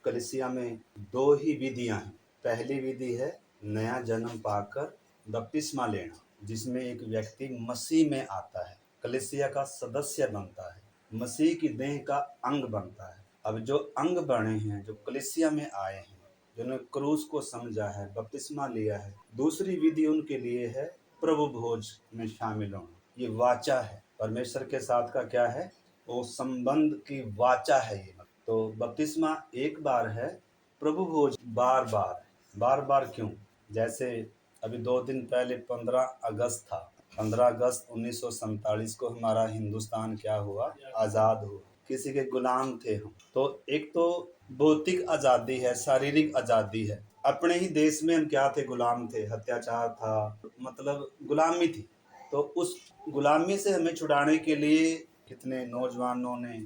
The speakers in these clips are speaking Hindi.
कलीसिया में दो ही विधियां हैं। पहली विधि है नया जन्म पाकर बपतिस्मा लेना, जिसमें एक व्यक्ति मसीह में आता है, कलीसिया का सदस्य बनता है, मसीह की देह का अंग बनता है। अब जो अंग बने हैं, जो कलीसिया में आए हैं, जिन्होंने क्रूस को समझा है, बपतिस्मा लिया है, दूसरी विधि उनके लिए है प्रभु भोज में शामिल होना। ये वाचा है, परमेश्वर के साथ का क्या है, वो संबंध की वाचा है ये। तो बपतिस्मा एक बार है, प्रभु भोज बार बार है। बार बार क्यों? जैसे अभी 2 दिन पहले 15 अगस्त था। 15 अगस्त 1947 को हमारा हिंदुस्तान क्या हुआ, आज़ाद हुआ। किसी के गुलाम थे हम। तो एक तो भौतिक आज़ादी है, शारीरिक आज़ादी है। अपने ही देश में हम क्या थे, गुलाम थे, अत्याचार था, मतलब गुलामी थी। तो उस गुलामी से हमें छुड़ाने के लिए कितने नौजवानों ने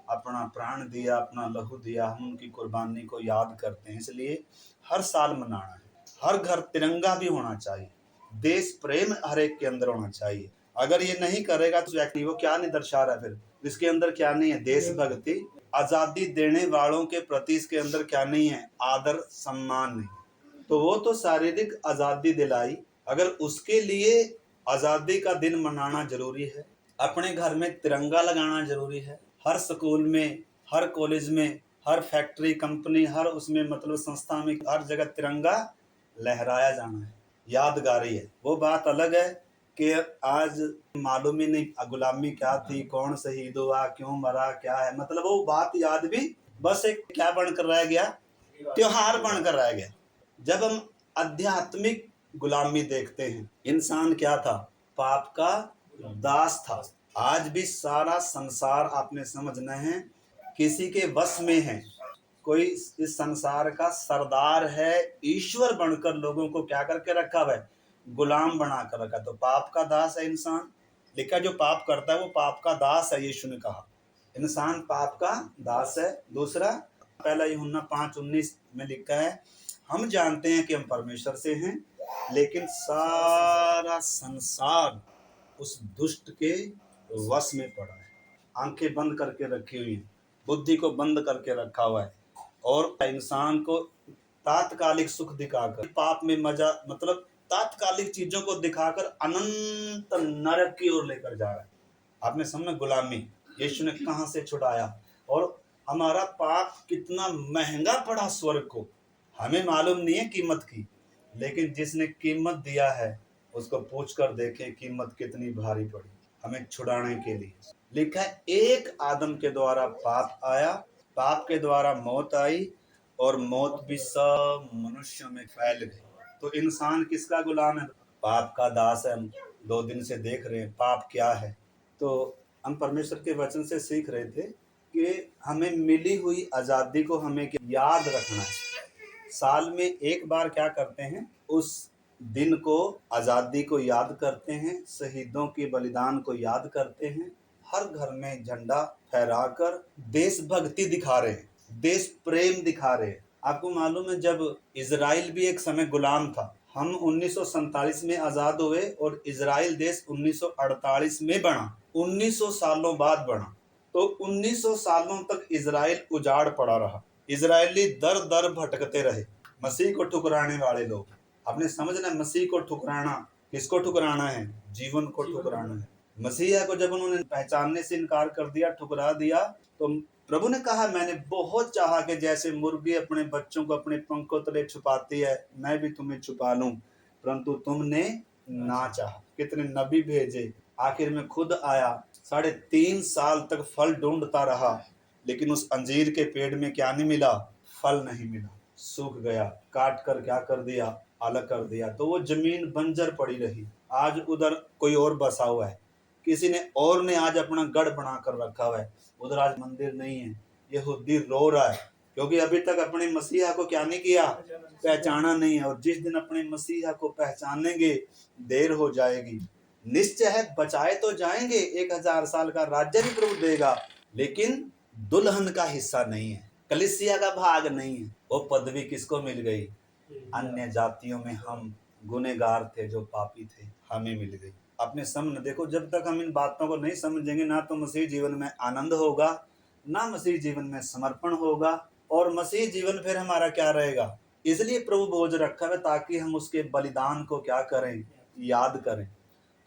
अपना प्राण दिया, अपना लहू दिया। हम उनकी कुर्बानी को याद करते हैं, इसलिए हर साल मनाना है। हर घर तिरंगा भी होना चाहिए, देश प्रेम हर एक के अंदर होना चाहिए। अगर ये नहीं करेगा तो व्यक्ति वो क्या नहीं दर्शा रहा है, फिर इसके अंदर क्या नहीं है, देशभक्ति। आजादी देने वालों के प्रति इसके अंदर क्या नहीं है, आदर सम्मान नहीं। तो वो तो शारीरिक आजादी दिलाई, अगर उसके लिए आजादी का दिन मनाना जरूरी है, अपने घर में तिरंगा लगाना जरूरी है। हर स्कूल में, हर कॉलेज में, हर फैक्ट्री, कंपनी, हर उसमें मतलब संस्था में हर जगह तिरंगा लहराया जाना है, यादगारी है। वो बात अलग है कि आज मालूम ही नहीं गुलामी क्या थी, कौन शहीद हुआ, क्यों मरा, क्या है, मतलब वो बात याद भी बस एक क्या बनकर रह गया, त्योहार बनकर रह गया। जब हम आध्यात्मिक गुलामी देखते हैं, इंसान क्या था, पाप का दास था। आज भी सारा संसार आपने समझना है किसी के वश में है। कोई इस संसार का सरदार है, ईश्वर बनकर लोगों को क्या करके रखा हुआ है, गुलाम बना कर रखा। तो पाप का दास है इंसान। लिखा जो पाप करता है वो पाप का दास है, यीशु ने कहा इंसान पाप का दास है। दूसरा, पहला यूहन्ना 5:19 में लिखा है, हम जानते हैं कि हम परमेश्वर से हैं, लेकिन सारा संसार उस दुष्ट के वश में पड़ा है। आंखें बंद करके रखी हुई है, बुद्धि को बंद करके रखा हुआ है, और इंसान को तात्कालिक सुख दिखाकर, पाप में मजा, मतलब तात्कालिक चीजों को दिखाकर अनंत नरक की ओर लेकर जा रहा है। आपने समझा, गुलामी यीशु ने कहां से छुड़ाया। और हमारा पाप कितना महंगा पड़ा स्वर्ग को, हमें मालूम नहीं है कीमत की, लेकिन जिसने कीमत दिया है उसको पूछ कर देखें कीमत कितनी भारी पड़ी हमें छुड़ाने के लिए। लिखा है एक आदम के द्वारा पाप आया, पाप के द्वारा मौत आई, और मौत भी सब मनुष्यों में फैल गई। तो इंसान किसका गुलाम है, पाप का दास है। हम 2 दिन से देख रहे हैं पाप क्या है। तो हम परमेश्वर के वचन से सीख रहे थे कि हमें मिली हुई आज़ादी को हमें याद रखना है। साल में एक बार क्या करते हैं, उस दिन को, आज़ादी को याद करते हैं, शहीदों के बलिदान को याद करते हैं। हर घर में झंडा फहराकर देशभक्ति दिखा रहे हैं, देश प्रेम दिखा रहे हैं। आपको मालूम है जब इजराइल भी एक समय गुलाम था, हम 1947 में आज़ाद हुए और इजराइल देश 1948 में बना, 1900 सालों बाद बना। तो 1900 सालों तक इजराइल उजाड़ पड़ा रहा, इजरायली दर दर भटकते रहे, मसीह को ठुकराने वाले लोग। आपने समझना, मसीह को ठुकराना, किसको ठुकराना है, जीवन को ठुकराना है। मसीहा को जब उन्होंने पहचानने से इनकार कर दिया, ठुकरा दिया, तो प्रभु ने कहा मैंने बहुत चाहा कि जैसे मुर्गी अपने बच्चों को अपने पंखों तले छुपाती है, मैं भी तुम्हें छुपा लूं, परंतु तुमने ना चाहा। कितने नबी भेजे, आखिर में खुद आया, 3.5 साल तक फल ढूंढता रहा, लेकिन उस अंजीर के पेड़ में क्या नहीं मिला, फल नहीं मिला, सूख गया, काट कर क्या कर दिया, अलग कर दिया। तो वो जमीन बंजर पड़ी रही। आज उधर कोई और बसा हुआ है, किसी ने और ने आज अपना गढ़ बना कर रखा हुआ है, उधर आज मंदिर नहीं है। यहूदी रो रहा है क्योंकि अभी तक अपने मसीहा को क्या नहीं किया, पहचाना नहीं है। और जिस दिन अपने मसीहा को पहचानेंगे देर हो जाएगी। निश्चय है बचाए तो जाएंगे, 1000 साल का राज्य भी प्रभु देगा, लेकिन दुल्हन का हिस्सा नहीं है, कलीसिया का भाग नहीं है। वो पदवी किसको मिल गई, अन्य जातियों में हम गुनहगार थे, जो पापी थे, हमें मिल गई। अपने सामने देखो, जब तक हम इन बातों को नहीं समझेंगे, ना तो मसीह जीवन में आनंद होगा, ना मसीह जीवन में समर्पण होगा, और मसीह जीवन फिर हमारा क्या रहेगा। इसलिए प्रभु भोज रखा है ताकि हम उसके बलिदान को क्या करें, याद करें।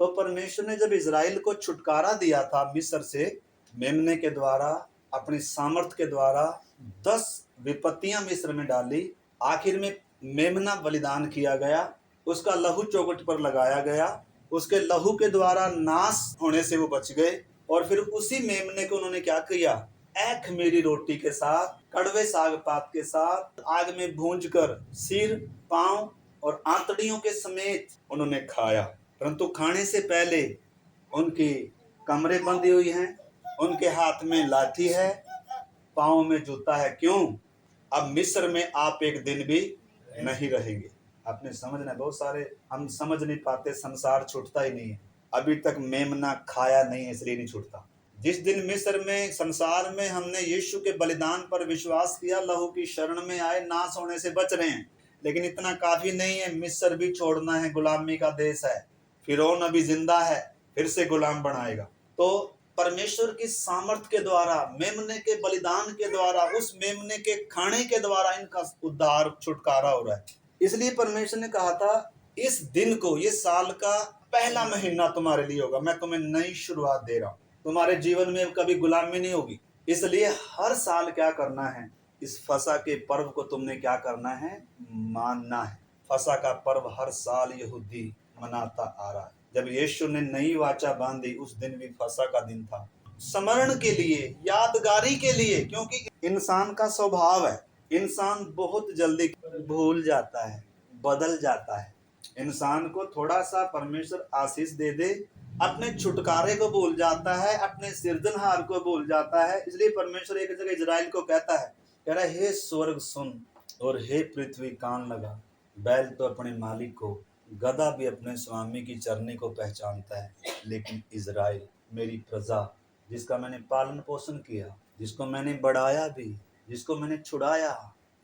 तो परमेश्वर ने जब इजराइल को छुटकारा दिया था मिस्र से, मेमने के द्वारा, अपनी सामर्थ के द्वारा 10 विपत्तियां मिस्र में डाली, आखिर में मेमना बलिदान किया गया, उसका लहू चौखट पर लगाया गया, उसके लहू के द्वारा नाश होने से वो बच गए। और फिर उसी मेमने को उन्होंने क्या किया, ऐख मेरी रोटी के साथ, कड़वे साग पात के साथ आग में भूंज कर सिर, पांव और आंतड़ियों के समेत उन्होंने खाया। परंतु खाने से पहले उनकी कमरें बंधी हुई हैं, उनके हाथ में लाठी है, पांव में जूता है। क्यों? अब मिस्र में आप एक दिन भी नहीं रहेंगे। आपने समझना, बहुत सारे हम समझ नहीं पाते, संसार छूटता ही नहीं है। अभी तक मेमना खाया नहीं है इसलिए नहीं छूटता। जिस दिन मिस्र में, संसार में हमने यीशु के बलिदान पर विश्वास किया, लहू की शरण में आए, नाश होने से बच रहे हैं। लेकिन इतना काफी नहीं है, मिस्र भी छोड़ना है, गुलामी का देश है। फिरौन अभी जिंदा है, फिर से गुलाम बनाएगा। तो परमेश्वर की सामर्थ के द्वारा, मेमने के बलिदान के द्वारा, उस मेमने के खाने के द्वारा इनका उद्धार, छुटकारा हो रहा है। इसलिए परमेश्वर ने कहा था इस दिन को, ये साल का पहला महीना तुम्हारे लिए होगा, मैं तुम्हें नई शुरुआत दे रहा हूं, तुम्हारे जीवन में कभी गुलामी नहीं होगी। इसलिए हर साल क्या करना है, इस फसह के पर्व को तुमने क्या करना है, मानना है। फसह का पर्व हर साल यहूदी मनाता आ रहा है। जब यीशु ने नई वाचा बांधी, उस दिन भी फसह का दिन था, स्मरण के लिए, यादगारी के लिए। क्योंकि इंसान का स्वभाव है, इंसान बहुत जल्दी भूल जाता है, बदल जाता है। इंसान को थोड़ा सा परमेश्वर आशीष दे दे, अपने छुटकारे को भूल जाता है, अपने सृजनहार को भूल जाता है। इसलिए परमेश्वर एक जगह इजराइल को कहता है, कह रहा है, हे स्वर्ग सुन और हे पृथ्वी कान लगा। बैल तो अपने मालिक को, गधा भी अपने स्वामी की चरनी को पहचानता है, लेकिन इजराइल मेरी प्रजा, जिसका मैंने पालन पोषण किया, जिसको मैंने बढ़ाया भी, जिसको मैंने छुड़ाया,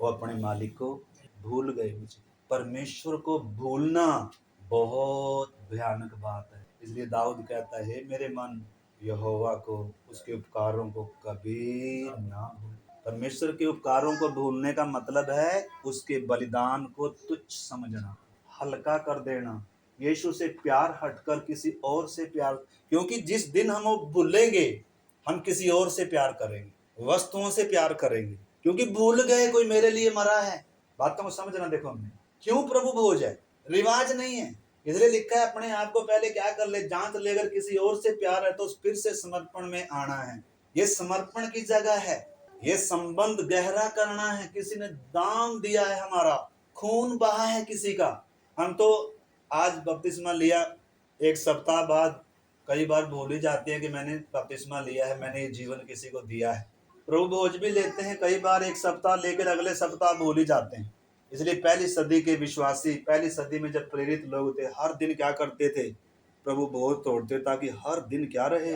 वो अपने मालिक को भूल गए। मुझे परमेश्वर को भूलना बहुत भयानक बात है। इसलिए दाऊद कहता है, मेरे मन यहोवा को, उसके उपकारों को कभी ना भूल। परमेश्वर के उपकारों को भूलने का मतलब है उसके बलिदान को तुच्छ समझना, हल्का कर देना, यीशु से प्यार हटकर किसी और से प्यार। क्योंकि जिस दिन हम वो भूलेंगे, हम किसी और से प्यार करेंगे, वस्तुओं से प्यार करेंगे, क्योंकि भूल गए कोई मेरे लिए मरा है। बातों को समझना। देखो, हमने क्यों प्रभु भोज है, रिवाज नहीं है। इसलिए लिखा है, अपने आप को पहले क्या कर ले, जांच ले, अगर किसी और से प्यार है तो फिर से समर्पण में आना है। ये समर्पण की जगह है, ये संबंध गहरा करना है। किसी ने दाम दिया है, हमारा खून बहा है किसी का। हम तो आज बपतिस्मा लिया, एक सप्ताह बाद कई बार भूल ही जाते हैं कि मैंने बपतिस्मा लिया है, मैंने ये जीवन किसी को दिया है। प्रभु भोज भी लेते हैं कई बार, एक सप्ताह लेकर अगले सप्ताह भूल ही जाते हैं। इसलिए पहली सदी के विश्वासी, पहली सदी में जब प्रेरित लोग थे, हर दिन क्या करते थे, प्रभु भोज तोड़ते, ताकि हर दिन क्या रहे,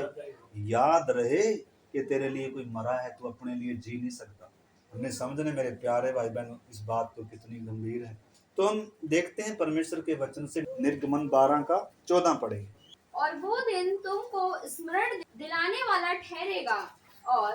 याद रहे कि तेरे लिए कोई मरा है, तू अपने लिए जी नहीं सकता। हमने समझने मेरे प्यारे भाई बहन, इस बात तो कितनी गंभीर है। तो हम देखते हैं परमेश्वर के वचन से, निर्गमन 12 का 14 पढ़ेंगे। और वो दिन तुमको स्मरण दिलाने वाला ठहरेगा, और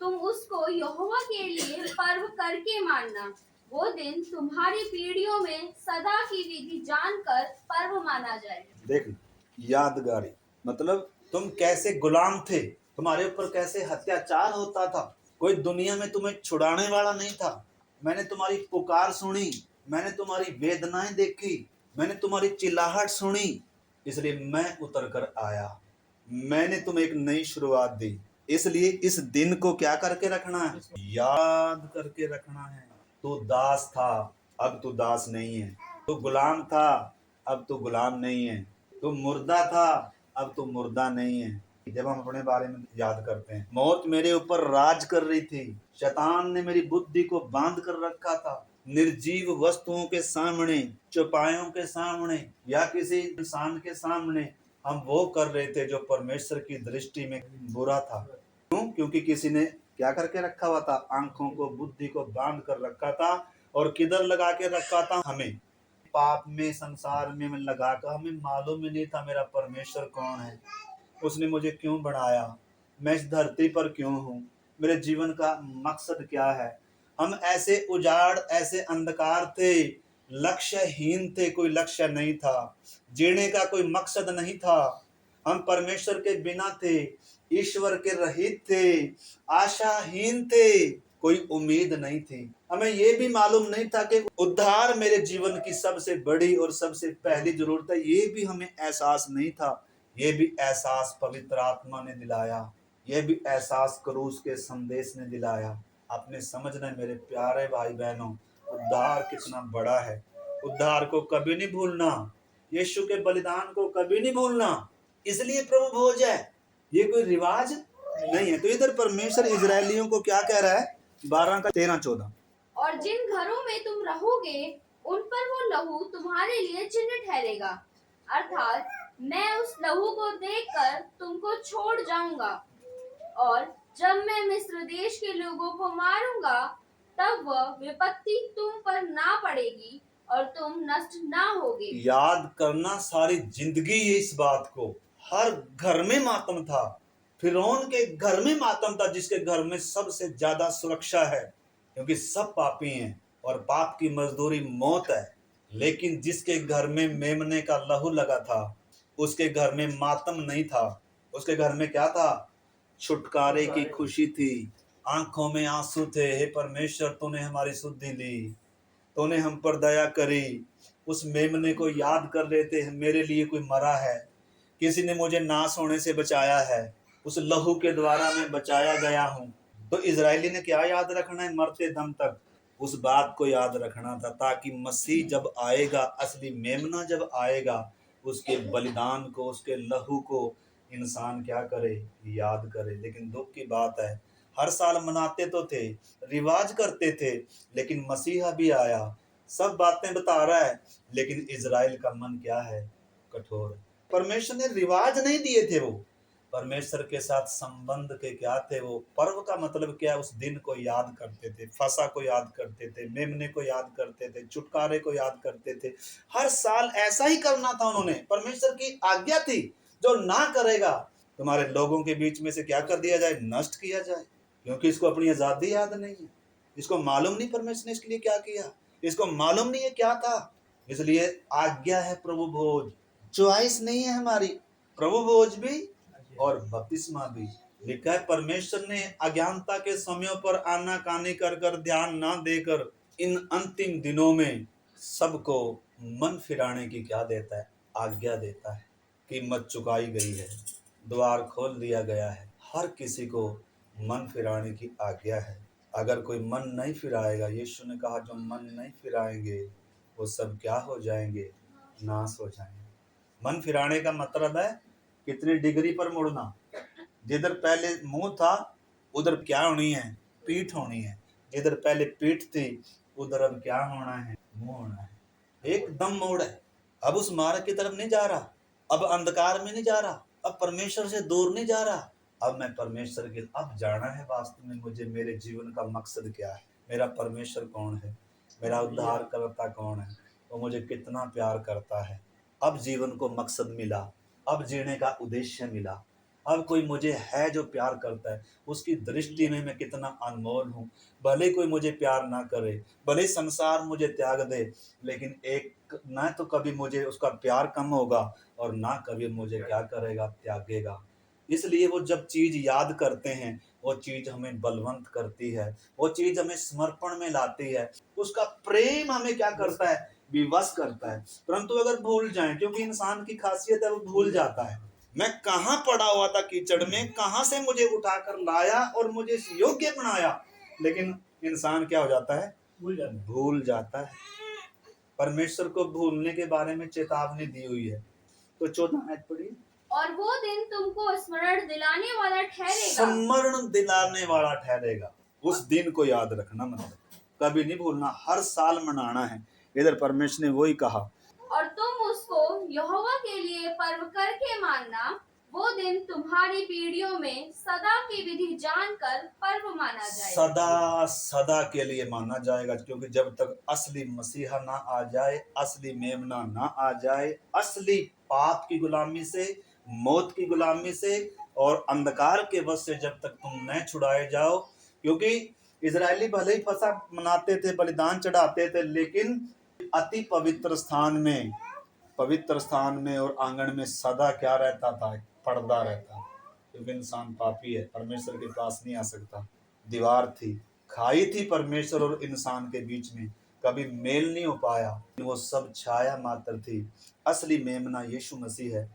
तुम उसको यहोवा के लिए पर्व करके मानना। वो दिन तुम्हारी पीढ़ियों में सदा की विधि जानकर पर्व माना जाएगा। देख, यादगारी मतलब तुम कैसे गुलाम थे, तुम्हारे ऊपर कैसे अत्याचार होता था, कोई दुनिया में तुम्हें छुड़ाने वाला नहीं था। मैंने तुम्हारी पुकार सुनी, मैंने तुम्हारी वेदनाएं देखी, मैंने तुम्हारी चिल्लाहट सुनी, इसलिए मैं उतर कर आया, मैंने तुम्हें एक नई शुरुआत दी। इसलिए इस दिन को क्या करके रखना है, याद करके रखना है। तू दास था, अब तू दास नहीं है। तू गुलाम था, अब तू गुलाम नहीं है। तू मुर्दा था, अब तू मुर्दा नहीं है। जब हम अपने बारे में याद करते हैं, मौत मेरे ऊपर राज कर रही थी, शैतान ने मेरी बुद्धि को बांध कर रखा था, निर्जीव वस्तुओं के सामने, चौपायों के सामने, या किसी इंसान के सामने हम वो कर रहे थे जो परमेश्वर की दृष्टि में बुरा था। क्यों? क्योंकि किसी ने क्या करके रखा हुआ था, आंखों को, बुद्धि को बांध कर रखा था। और किधर लगा के रखा था, हमें पाप में, संसार में लगा कर। हमें मालूम ही नहीं था मेरा परमेश्वर कौन है, उसने मुझे क्यों बनाया, मैं इस धरती पर क्यों हूँ, मेरे जीवन का मकसद क्या है। हम ऐसे उजाड़, ऐसे अंधकार थे, लक्ष्यहीन थे, कोई लक्ष्य नहीं था, जीने का कोई मकसद नहीं था। हम परमेश्वर के बिना थे, ईश्वर के रहित थे, आशाहीन थे, कोई उम्मीद नहीं थी। हमें ये भी मालूम नहीं था कि उद्धार मेरे जीवन की सबसे बड़ी और सबसे पहली जरूरत है। ये भी हमें एहसास नहीं था। ये भी एहसास पवित्र आत्मा ने दिलाया, ये भी एहसास क्रूस के संदेश ने दिलाया। आपने समझना है मेरे प्यारे भाई बहनों, उद्धार कितना बड़ा है। उद्धार को कभी नहीं भूलना, यीशु के बलिदान को कभी नहीं भूलना। इसलिए प्रभु भोज है, ये कोई रिवाज नहीं है। तो इधर परमेश्वर इजरायलियों को क्या कह रहा है, 12 का 13-14। और जिन घरों में तुम रहोगे उन पर वो लहू तुम्हारे लिए चिन्ह ठहरेगा, अर्थात मैं उस लहू को देखकर तुमको छोड़ जाऊंगा, और जब मैं मिस्र देश के लोगों को मारूंगा तब वह विपत्ति तुम पर ना पड़ेगी और तुम नष्ट ना होगे। याद करना सारी जिंदगी ये इस बात को, हर घर में मातम था। फिरौन के घर में मातम था, जिसके घर में सबसे ज्यादा सुरक्षा है, क्योंकि सब पापी हैं और पाप की मजदूरी मौत है। लेकिन जिसके घर में मेमने का लहू लगा था, उसके घर में मातम नहीं था। उसके घर में क्या था, छुटकारे की खुशी थी, आंखों में आंसू थे। हे परमेश्वर, तूने हमारी सुधि ली, तूने हम पर दया करी। उस मेमने को याद कर लेते हैं, मेरे लिए कोई मरा है, किसी ने मुझे नाश होने से बचाया है, उस लहू के द्वारा मैं बचाया गया हूं। तो इजरायली ने क्या याद रखना है, मरते दम तक उस बात को याद रखना था, ताकि मसीह जब आएगा, असली मेमना जब आएगा, उसके बलिदान को, उसके लहू को इंसान क्या करे, याद करे। लेकिन दुख की बात है, हर साल मनाते तो थे, रिवाज करते थे, लेकिन मसीहा भी आया, सब बातें बता रहा है, लेकिन इजराइल का मन क्या है, कठोर। परमेश्वर ने रिवाज नहीं दिए थे, वो परमेश्वर के साथ संबंध के क्या थे, वो पर्व का मतलब क्या है, उस दिन को याद करते थे, फसा को याद करते थे, मेमने को याद करते थे, छुटकारे को याद करते थे। हर साल ऐसा ही करना था उन्होंने, परमेश्वर की आज्ञा थी। जो ना करेगा, तुम्हारे लोगों के बीच में से क्या कर दिया जाए, नष्ट किया जाए, क्योंकि इसको अपनी आजादी याद नहीं है, इसको मालूम नहीं परमेश्वर ने इसके लिए क्या किया, इसको मालूम नहीं है क्या था। इसलिए आज्ञा है प्रभु भोज, चॉइस नहीं है हमारी, प्रभु भोज भी और बपतिस्मा भी। लिखा है परमेश्वर ने अज्ञानता के समयों पर आनाकानी कर कर, ध्यान ना देकर, इन अंतिम दिनों में सबको मन फिराने की क्या देता है, आज्ञा देता है। कीमत चुकाई गई है, द्वार खोल दिया गया है, हर किसी को मन फिराने की आज्ञा है। अगर कोई मन नहीं फिराएगा, यीशु ने कहा जो मन नहीं फिराएंगे वो सब क्या हो जाएंगे, नाश हो जाएंगे। मन फिराने का मतलब है कितनी डिग्री पर मुड़ना। जिधर पहले मुंह था उधर क्या होनी है, पीठ होनी है। जिधर पहले पीठ थी उधर अब क्या होना है, मुंह होना है। एकदम मोड़ है। अब उस मार्ग की तरफ नहीं जा रहा, अब अंधकार में नहीं जा रहा, अब परमेश्वर से दूर नहीं जा रहा, अब मैं परमेश्वर के, अब जाना है वास्तव में मुझे, मेरे जीवन का मकसद क्या है, मेरा परमेश्वर कौन है, मेरा उद्धार करता कौन है, वो मुझे कितना प्यार करता है। अब जीवन को मकसद मिला, अब जीने का उद्देश्य मिला। अब कोई मुझे है जो प्यार करता है, उसकी दृष्टि में मैं कितना अनमोल हूँ। भले कोई मुझे प्यार ना करे, भले संसार मुझे त्याग दे, लेकिन एक ना तो कभी मुझे उसका प्यार कम होगा और ना कभी मुझे क्या करेगा, त्यागेगा। इसलिए वो जब चीज याद करते हैं, वो चीज हमें बलवंत करती है, वो चीज हमें समर्पण में लाती है, उसका प्रेम हमें क्या करता है, विवश करता है। परंतु अगर भूल जाएं, क्योंकि इंसान की खासियत है वो भूल जाता है, मैं कहाँ पड़ा हुआ था कीचड़ में, कहाँ से मुझे उठाकर लाया और मुझे इस योग्य बनाया, लेकिन इंसान क्या हो जाता है, भूल जाता है। परमेश्वर को भूलने के बारे में चेतावनी दी हुई है। तो 14 आयत पढ़िए। और वो दिन तुमको स्मरण दिलाने वाला ठहरेगा, स्मरण दिलाने वाला ठहरेगा। उस दिन को याद रखना, मतलब कभी नहीं भूलना, हर साल मनाना है। इधर परमेश्वर ने वही कहा, और तुम उसको यहोवा के लिए पर्व करके मानना, वो दिन तुम्हारी पीढ़ियों में सदा की विधि जानकर पर्व माना जाएगा। सदा सदा के लिए माना जाएगा, क्योंकि जब तक असली मसीहा ना आ जाए, असली मेमना ना आ जाए, असली पाप की गुलामी से, मौत की गुलामी से और अंधकार के वश से जब तक तुम न छुड़ाए जाओ, क्योंकि इजरायली भले ही फसह मनाते थे, बलिदान चढ़ाते थे, लेकिन अति पवित्र स्थान में और आंगन में सदा क्या रहता था? पर्दा रहता, क्योंकि इंसान पापी है, परमेश्वर के पास नहीं आ सकता। दीवार थी, खाई थी परमेश्वर और इंसान के बीच में, कभी मेल नहीं हो पाया। वो सब छाया मात्र थी, असली मेमना यीशु मसीह है।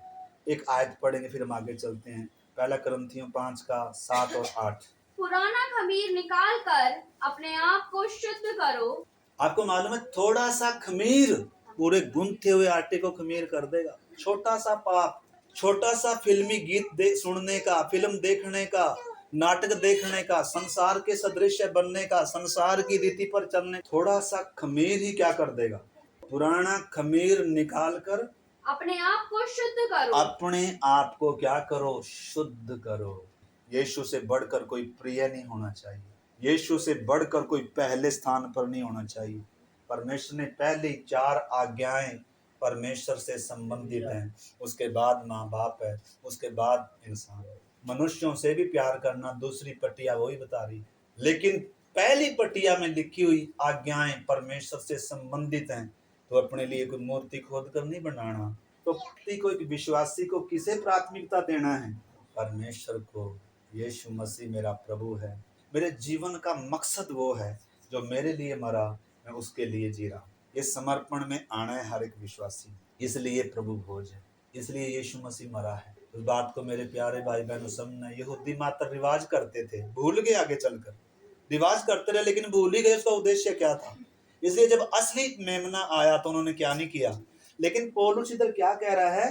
एक आयत पढ़ेंगे फिर हम आगे चलते हैं। पहला कुरिन्थियों 5 का 7 और 8। पुराना खमीर निकाल कर अपने आप को शुद्ध करो। आपको मालूम है, थोड़ा सा खमीर पूरे गूंथे हुए आटे को खमीर कर देगा। छोटा सा पाप, छोटा सा फिल्मी गीत सुनने का, फिल्म देखने का, नाटक देखने का, संसार के सदृश्य बनने का, संसार की रीति पर चलने, थोड़ा सा खमीर ही क्या कर देगा? पुराना खमीर निकाल कर अपने आप को शुद्ध करो। अपने आप को क्या करो? शुद्ध करो। यीशु से बढ़कर कोई प्रिय नहीं होना चाहिए, यीशु से बढ़कर कोई पहले स्थान पर नहीं होना चाहिए। परमेश्वर ने पहली 4 आज्ञाएं परमेश्वर से संबंधित हैं, उसके बाद माँ बाप है, उसके बाद इंसान। मनुष्यों से भी प्यार करना दूसरी पटिया वही बता रही, लेकिन पहली पटिया में लिखी हुई आज्ञाएं परमेश्वर से संबंधित हैं। तो अपने लिए कोई मूर्ति खोद कर नहीं बनाना। तो व्यक्ति को, एक विश्वासी को किसे प्राथमिकता देना है? परमेश्वर को। यीशु मसीह मेरा प्रभु है, मेरे जीवन का मकसद वो है जो मेरे लिए मरा, मैं उसके लिए जी रहा हूँ। इस समर्पण में आना है हर एक विश्वासी, इसलिए प्रभु भोज है, इसलिए यीशु मसीह मरा है। उस बात को मेरे प्यारे भाई बहनों समझना। यहूदी मात्र रिवाज करते थे, भूल गए, आगे चलकर रिवाज करते रहे, लेकिन भूल ही गए उसका उद्देश्य क्या था। इसलिए जब असली मेमना आया तो उन्होंने क्या नहीं किया। लेकिन पौलुस इधर क्या कह रहा है?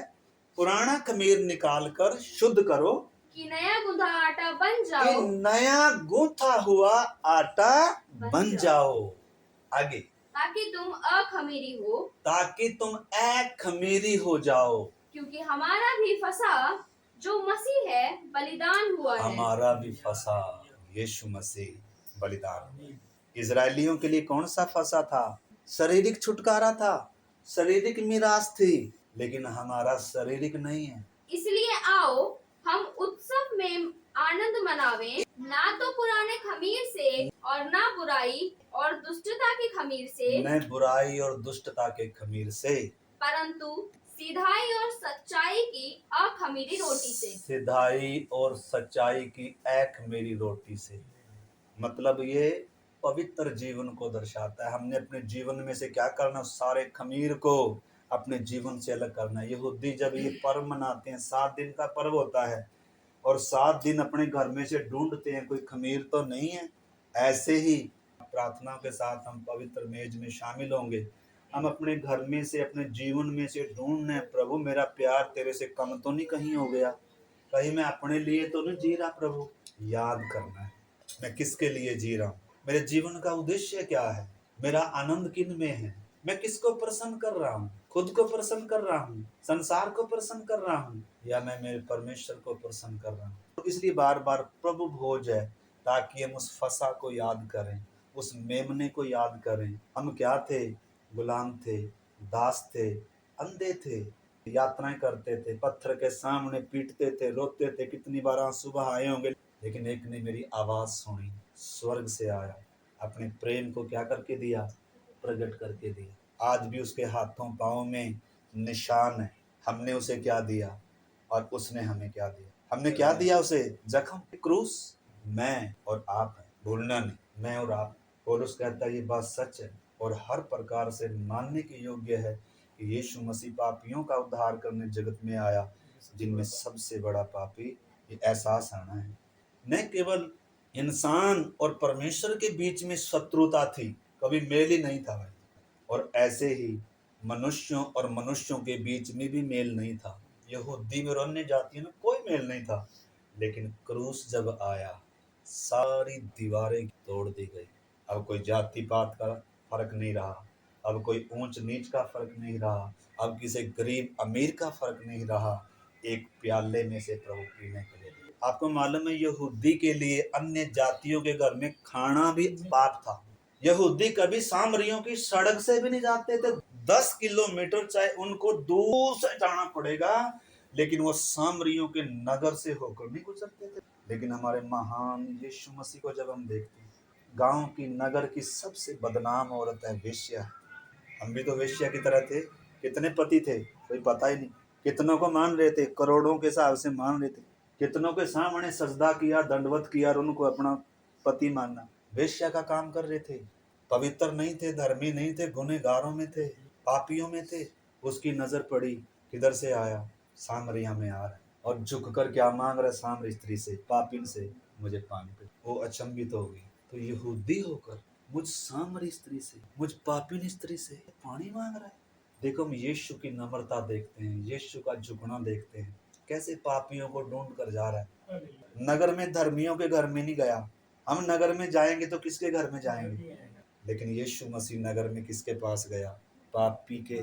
पुराना खमीर निकाल कर शुद्ध करो कि नया गूंथा आटा बन कि जाओ। नया गूंथा हुआ आटा बन जाओ। आगे, ताकि तुम अखमीरी हो, ताकि तुम अखमीरी हो जाओ। क्योंकि हमारा भी फसह जो मसीह है बलिदान हुआ है। हमारा भी फसा यीशु मसीह बलिदान। इजरायलियों के लिए कौन सा फसा था? शारीरिक छुटकारा था, शारीरिक मिरास थी, लेकिन हमारा शारीरिक नहीं है। इसलिए आओ हम उत्सव में आनंद मनावें, ना तो पुराने खमीर से और ना बुराई और दुष्टता के खमीर से, न बुराई और दुष्टता के खमीर से, परंतु सीधाई और सच्चाई की अखमीरी रोटी से। सिधाई और सच्चाई की अखमीरी रोटी से, मतलब ये पवित्र जीवन को दर्शाता है। हमने अपने जीवन में से क्या करना? सारे खमीर को अपने जीवन से अलग करना है। यहूदी जब ये पर्व मनाते हैं, 7 दिन का पर्व होता है, और 7 दिन अपने घर में से ढूंढते हैं कोई खमीर तो नहीं है। ऐसे ही प्रार्थना के साथ हम पवित्र मेज में शामिल होंगे। हम अपने घर में से, अपने जीवन में से ढूंढने, प्रभु मेरा प्यार तेरे से कम तो नहीं कहीं हो गया, कहीं मैं अपने लिए तो नहीं जी रहा। प्रभु याद करना है, मैं किसके लिए जी रहा हूँ, मेरे जीवन का उद्देश्य क्या है, मेरा आनंद किन में है, मैं किसको प्रसन्न कर रहा हूँ? खुद को प्रसन्न कर रहा हूँ, संसार को प्रसन्न कर रहा हूँ, या मैं मेरे परमेश्वर को प्रसन्न कर रहा हूँ? तो इसलिए बार बार प्रभु भोज है, ताकि हम उस फसा को याद करें, उस मेमने को याद करें। हम क्या थे? गुलाम थे, दास थे, अंधे थे, यात्राएं करते थे, पत्थर के सामने पीटते थे, रोते थे, कितनी बार आंसू बहाए होंगे, लेकिन एक ने मेरी आवाज सुनी, स्वर्ग से आया, अपने प्रेम को क्या करके दिया? प्रकट करके दिया। आज भी उसके हाथों पांवों में निशान है। हमने उसे क्या दिया और उसने हमें क्या दिया? हमने क्या दिया उसे? जख्म, क्रूस। मैं और आप है, भूलना नहीं, मैं और आप। पौलुस कहता है ये बात सच है और हर प्रकार से मानने के योग्य है कि यीशु मसीह पापियों का उद्धार करने जगत में आया, जिनमें सबसे बड़ा पापी। ये एहसास आना है, न केवल इंसान और परमेश्वर के बीच में शत्रुता थी, कभी मेल ही नहीं था भाई, और ऐसे ही मनुष्यों और मनुष्यों के बीच में भी मेल नहीं था। यहूदी में और अन्य जातियों में कोई मेल नहीं था, लेकिन क्रूस जब आया सारी दीवारें तोड़ दी गई। अब कोई जाति पात का फर्क नहीं रहा, अब कोई ऊंच नीच का फर्क नहीं रहा, अब किसी गरीब अमीर का फर्क नहीं रहा। एक प्याले में से प्रभु पीने के लिए। आपको मालूम है, यहूदी के लिए अन्य जातियों के घर में खाना भी पाप था। यहूदी कभी सामरियों की सड़क से भी नहीं जाते थे। 10 किलोमीटर चाहे उनको दूर से जाना पड़ेगा, लेकिन वो सामरियों के नगर से होकर नहीं गुजरते थे। लेकिन हमारे महान यीशु मसीह को जब हम देखते हैं, गांव की नगर की सबसे बदनाम औरत है वेश्या। हम भी तो वेश्या की तरह थे। कितने पति थे कोई पता ही नहीं, कितनों को मान रहे थे, करोड़ों के हिसाब से मान रहे थे, कितनों के सामने सजदा किया, दंडवत किया और उनको अपना पति मानना। वेश्या का काम कर रहे थे, पवित्र नहीं थे, धर्मी नहीं थे, गुनहगारों में थे, पापियों में थे। उसकी नजर पड़ी, किधर से आया, सामरिया में आ रहा है, और झुक कर क्या मांग रहा है सामरी स्त्री से, पापिन से, मुझे पानी पे। वो अचंभित हो गई, तो यहूदी होकर मुझ सामरी स्त्री से, मुझ पापिन स्त्री से पानी मांग रहा है। देखो, हम यीशु की नम्रता देखते हैं, यीशु का झुकना देखते हैं, कैसे पापियों को ढूंढ कर जा रहा है। नगर में धर्मियों के घर में नहीं गया। हम नगर में जाएंगे तो किसके घर में जाएंगे, लेकिन यीशु मसीह नगर में किसके पास गया, पापी के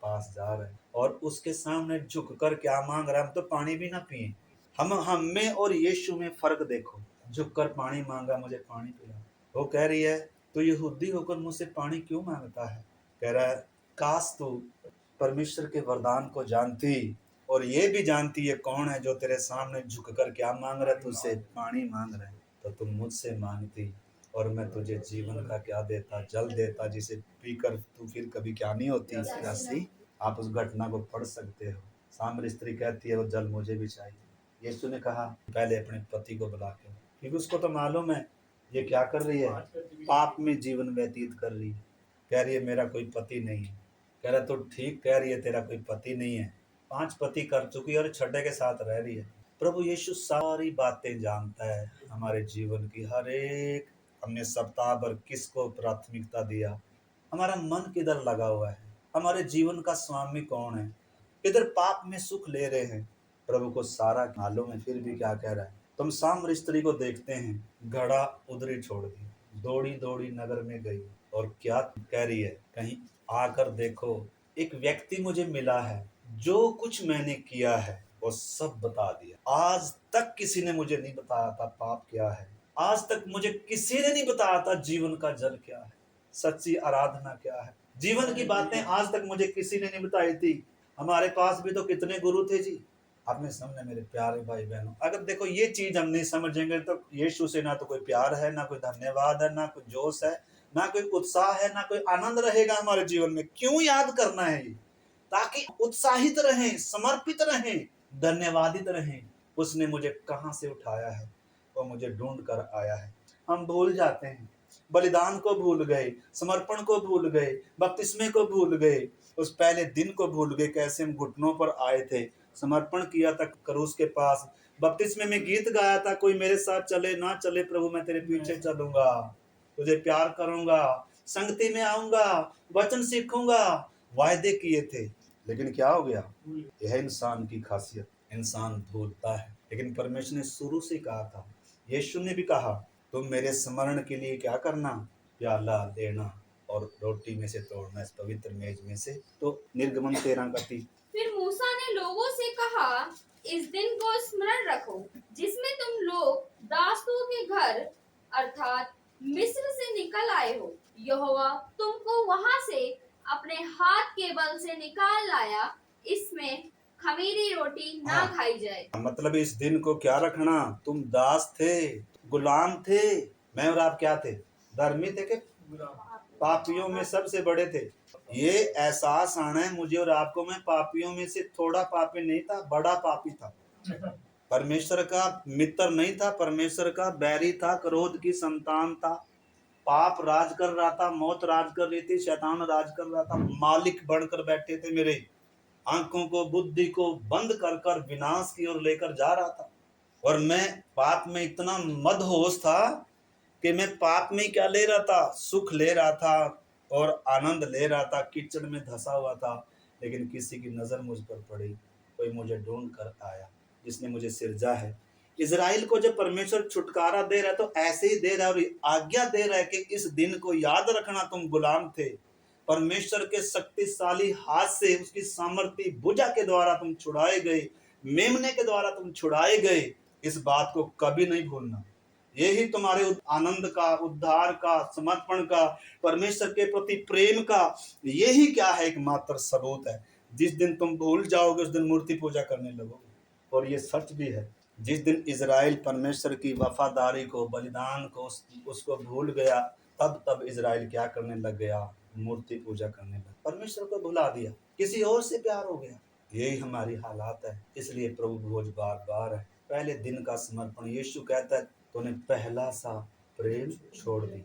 पास जा रहे हैं, और उसके सामने झुक कर क्या मांग रहा है। हम तो पानी भी ना पिए। हम में और यीशु में फर्क देखो। झुक कर पानी मांगा, मुझे पानी पिला। वो कह रही है, तो यहूदी होकर मुझसे पानी क्यों मांगता है। कह रहा है, काश तू परमेश्वर के वरदान को जानती और ये भी जानती है कौन है जो तेरे सामने झुककर क्या मांग रहा है, तुझसे पानी मांग रहा है, तो तुम मुझसे मांगती और मैं तुझे जीवन का क्या देता, जल देता, जिसे पीकर तू फिर कभी क्या नहीं होती, प्यासी। आप उस घटना को पढ़ सकते हो। सामरी स्त्री कहती है, वो जल मुझे भी चाहिए। यीशु ने कहा, पहले अपने पति को बुला के, क्योंकि उसको तो मालूम है ये क्या कर रही है, पाप में जीवन व्यतीत कर रही है। कह रही है, मेरा कोई पति नहीं है। कह रहा, तो ठीक कह रही है, तेरा कोई पति नहीं है, 5 पति कर चुकी है और छठे के साथ रह रही है। प्रभु यीशु सारी बातें जानता है, हमारे जीवन की हर एक। हमने सप्ताह भर किसको प्राथमिकता दिया, हमारा मन किधर लगा हुआ है, हमारे जीवन का स्वामी कौन है, किधर पाप में सुख ले रहे हैं। प्रभु को सारा मालूम है, फिर भी क्या कह रहा है। तुम सामरी स्त्री को देखते हैं, घड़ा उधरी छोड़ दी, दौड़ी दौड़ी नगर में गई, और क्या कह रही है, कहीं आकर देखो, एक व्यक्ति मुझे मिला है, जो कुछ मैंने किया है वो सब बता दिया। आज तक किसी ने मुझे नहीं बताया था पाप क्या है, आज तक मुझे किसी ने नहीं बताया था जीवन का जल क्या है, सच्ची आराधना क्या है। जीवन की बातें आज तक मुझे किसी ने नहीं बताई थी। हमारे पास भी तो कितने गुरु थे जी। आपने सामने मेरे प्यारे भाई बहनों, अगर देखो ये चीज हम नहीं समझेंगे तो यीशु से ना तो कोई प्यार है, ना कोई धन्यवाद है, ना कोई जोश है, ना कोई उत्साह है, ना कोई आनंद रहेगा हमारे जीवन में। क्यों याद करना है ये, ताकि उत्साहित रहें, समर्पित रहें, धन्यवादित रहें। उसने मुझे कहां से उठाया है, वो मुझे ढूंढ कर आया है। हम भूल जाते हैं, बलिदान को भूल गए, समर्पण को भूल गए, बपतिस्मे को भूल गए, उस पहले दिन को भूल गए, कैसे हम घुटनों पर आए थे, समर्पण किया था क्रूस के पास, बपतिस्मे में गीत गाया था, कोई मेरे साथ चले ना चले प्रभु मैं तेरे पीछे चलूंगा, तुझे प्यार करूंगा, संगति में आऊंगा, वचन सीखूंगा, वायदे किए थे। लेकिन क्या हो गया, यह इंसान की खासियत, इंसान भूलता है। लेकिन परमेश्वर ने शुरू से कहा था, यीशु ने भी कहा, तुम मेरे स्मरण के लिए क्या करना, प्याला लेना और रोटी में से तोड़ना, इस पवित्र मेज में से। तो निर्गमन 13:30। फिर मूसा ने लोगों से कहा, इस दिन को स्मरण रखो जिसमें तुम लोग दासों के घर अर्थात मिस्र से निकल आए हो। यहोवा तुमको वहां से अपने हाथ के बल से निकाल लाया, इसमें खमीरी रोटी ना खाई जाए। मतलब इस दिन को क्या रखना, तुम दास थे, गुलाम थे। मैं और आप क्या थे, धर्मी थे के पापियों में सबसे बड़े थे। ये एहसास आना है मुझे और आपको, मैं पापियों में से थोड़ा पापी नहीं था, बड़ा पापी था। परमेश्वर का मित्र नहीं था, परमेश्वर का बैरी था, क्रोध की संतान था। पाप राज कर रहा था, मौत राज कर रही थी, शैतान राज कर रहा था, मालिक बनकर बैठे थे। मेरे आंखों को, बुद्धि को बंद कर कर विनाश की ओर लेकर जा रहा था। और मैं पाप में इतना मदहोश था कि मैं पाप में क्या ले रहा था, सुख ले रहा था और आनंद ले रहा था, कीचड़ में धंसा हुआ था। लेकिन किसी की नजर मुझ पर पड़ी, कोई मुझे ढूंढ कर आया, जिसने मुझे सिरजा है। इजराइल को जब परमेश्वर छुटकारा दे रहा है तो ऐसे ही दे रहा है और आज्ञा दे रहा है कि इस दिन को याद रखना, तुम गुलाम थे, परमेश्वर के शक्तिशाली हाथ से, उसकी सामर्थ्य भुजा के द्वारा तुम छुड़ाए गए, मेमने के द्वारा तुम छुड़ाए गए। इस बात को कभी नहीं भूलना। यही तुम्हारे आनंद का, उद्धार का, समर्पण का, परमेश्वर के प्रति प्रेम का यही क्या है, एकमात्र सबूत है। जिस दिन तुम भूल जाओगे उस दिन मूर्ति पूजा करने लगोगे। और ये सच भी है, जिस दिन इज़राइल परमेश्वर की वफादारी को, बलिदान को उसको भूल गया, तब इज़राइल क्या करने लग गया? मूर्ति पूजा करने लगा, परमेश्वर को भुला दिया, किसी और से प्यार हो गया। यही हमारी हालात है। इसलिए प्रभु भोज बार बार है। पहले दिन का समर्पण, यीशु कहता है तूने पहला सा प्रेम छोड़ दिया।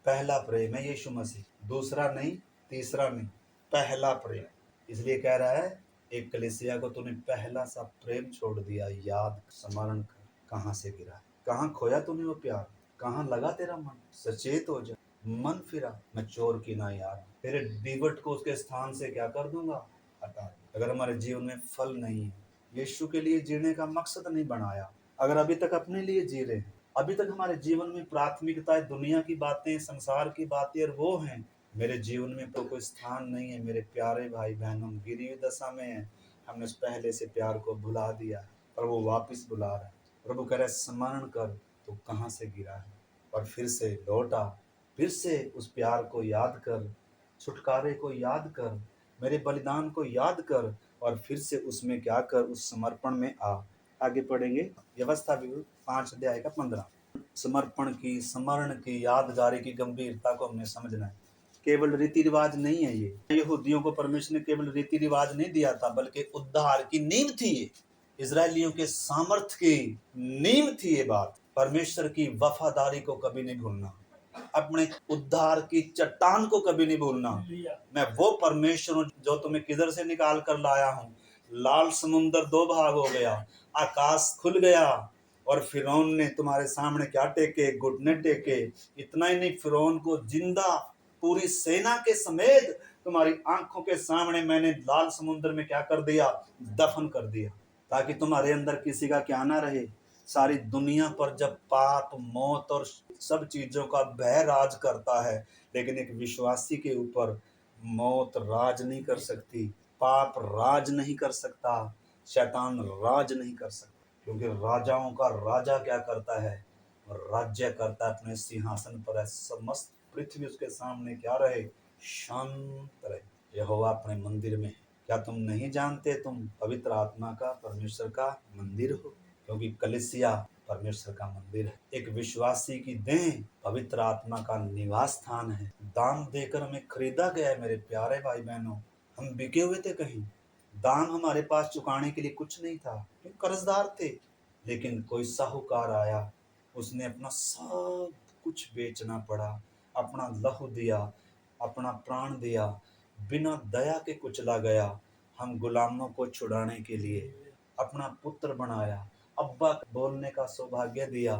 पहला प्रेम है यीशु मसीह, दूसरा नहीं, तीसरा नहीं, पहला प्रेम। इसलिए कह रहा है एक कलीसिया को तूने पहला सा प्रेम छोड़ दिया। याद स्मरण कर, कहाँ से गिरा, कहाँ खोया तूने वो प्यार, कहाँ लगा तेरा मन। सचेत हो जा, मन फिरा, मैं चोर की ना याद, तेरे दीवट को उसके स्थान से क्या कर दूंगा? हटा। अगर हमारे जीवन में फल नहीं है, यीशु के लिए जीने का मकसद नहीं बनाया, अगर अभी तक अपने लिए जी रहे हैं, अभी तक हमारे जीवन में प्राथमिकता दुनिया की बातें, संसार की बातें और वो हैं, मेरे जीवन में तो कोई स्थान नहीं है। मेरे प्यारे भाई बहनों, गिरी हुई दशा में है, हमने उस पहले से प्यार को भुला दिया है, पर वो वापस बुला रहा है। प्रभु कह रहे स्मरण कर, तो कहाँ से गिरा है, और फिर से लौटा, फिर से उस प्यार को याद कर, छुटकारे को याद कर, मेरे बलिदान को याद कर, और फिर से उसमें क्या कर, उस समर्पण में आ। आगे पढ़ेंगे व्यवस्था विवरण 5 अध्याय का 15। समर्पण की, स्मरण की, यादगारी की गंभीरता को हमने समझना है। केवल रीति रिवाज नहीं है ये। यहूदियों को परमेश्वर ने केवल रीति रिवाज नहीं दिया था, बल्कि उद्धार की नींव थी ये। इजरायलियों के सामर्थ्य की नींव थी ये बात। परमेश्वर की वफादारी को कभी नहीं भूलना, अपने उद्धार की चट्टान को कभी नहीं भूलना। मैं वो परमेश्वर हूँ जो तुम्हें किधर से निकाल कर लाया हूँ। लाल समुंदर 2 भाग हो गया, आकाश खुल गया, और फिरौन ने तुम्हारे सामने क्या टेके? घुटने टेके। इतना ही नहीं, फिरौन को जिंदा पूरी सेना के समेत तुम्हारी आंखों के सामने मैंने लाल समुद्र में क्या कर दिया? दफन कर दिया, ताकि तुम्हारे अंदर किसी का क्या ना रहे। सारी दुनिया पर जब पाप, मौत और सब चीजों का भय राज करता है, लेकिन एक विश्वासी के ऊपर मौत राज नहीं कर सकती, पाप राज नहीं कर सकता, शैतान राज नहीं कर सकता। क्योंकि राजाओं का राजा क्या करता है? राज्य करता है, अपने सिंहासन पर है। समस्त पृथ्वी उसके सामने क्या रहे? शांत रहे। यहोवा अपने मंदिर में, क्या तुम नहीं जानते तुम पवित्र आत्मा का, परमेश्वर का मंदिर हो? क्योंकि कलीसिया परमेश्वर का मंदिर है। एक विश्वासी की देह पवित्र आत्मा का निवास स्थान है। दाम देकर हमें खरीदा गया है मेरे प्यारे भाई बहनों। हम बिके हुए थे कहीं, दाम हमारे पास चुकाने के लिए कुछ नहीं था, क्योंकि कर्जदार थे। लेकिन कोई साहूकार आया, उसने अपना सब कुछ बेचना पड़ा, अपना लहू दिया, अपना प्राण दिया, बिना दया के कुचला गया। हम गुलामों को छुड़ाने के लिए अपना पुत्र बनाया, अब्बा बोलने का सौभाग्य दिया।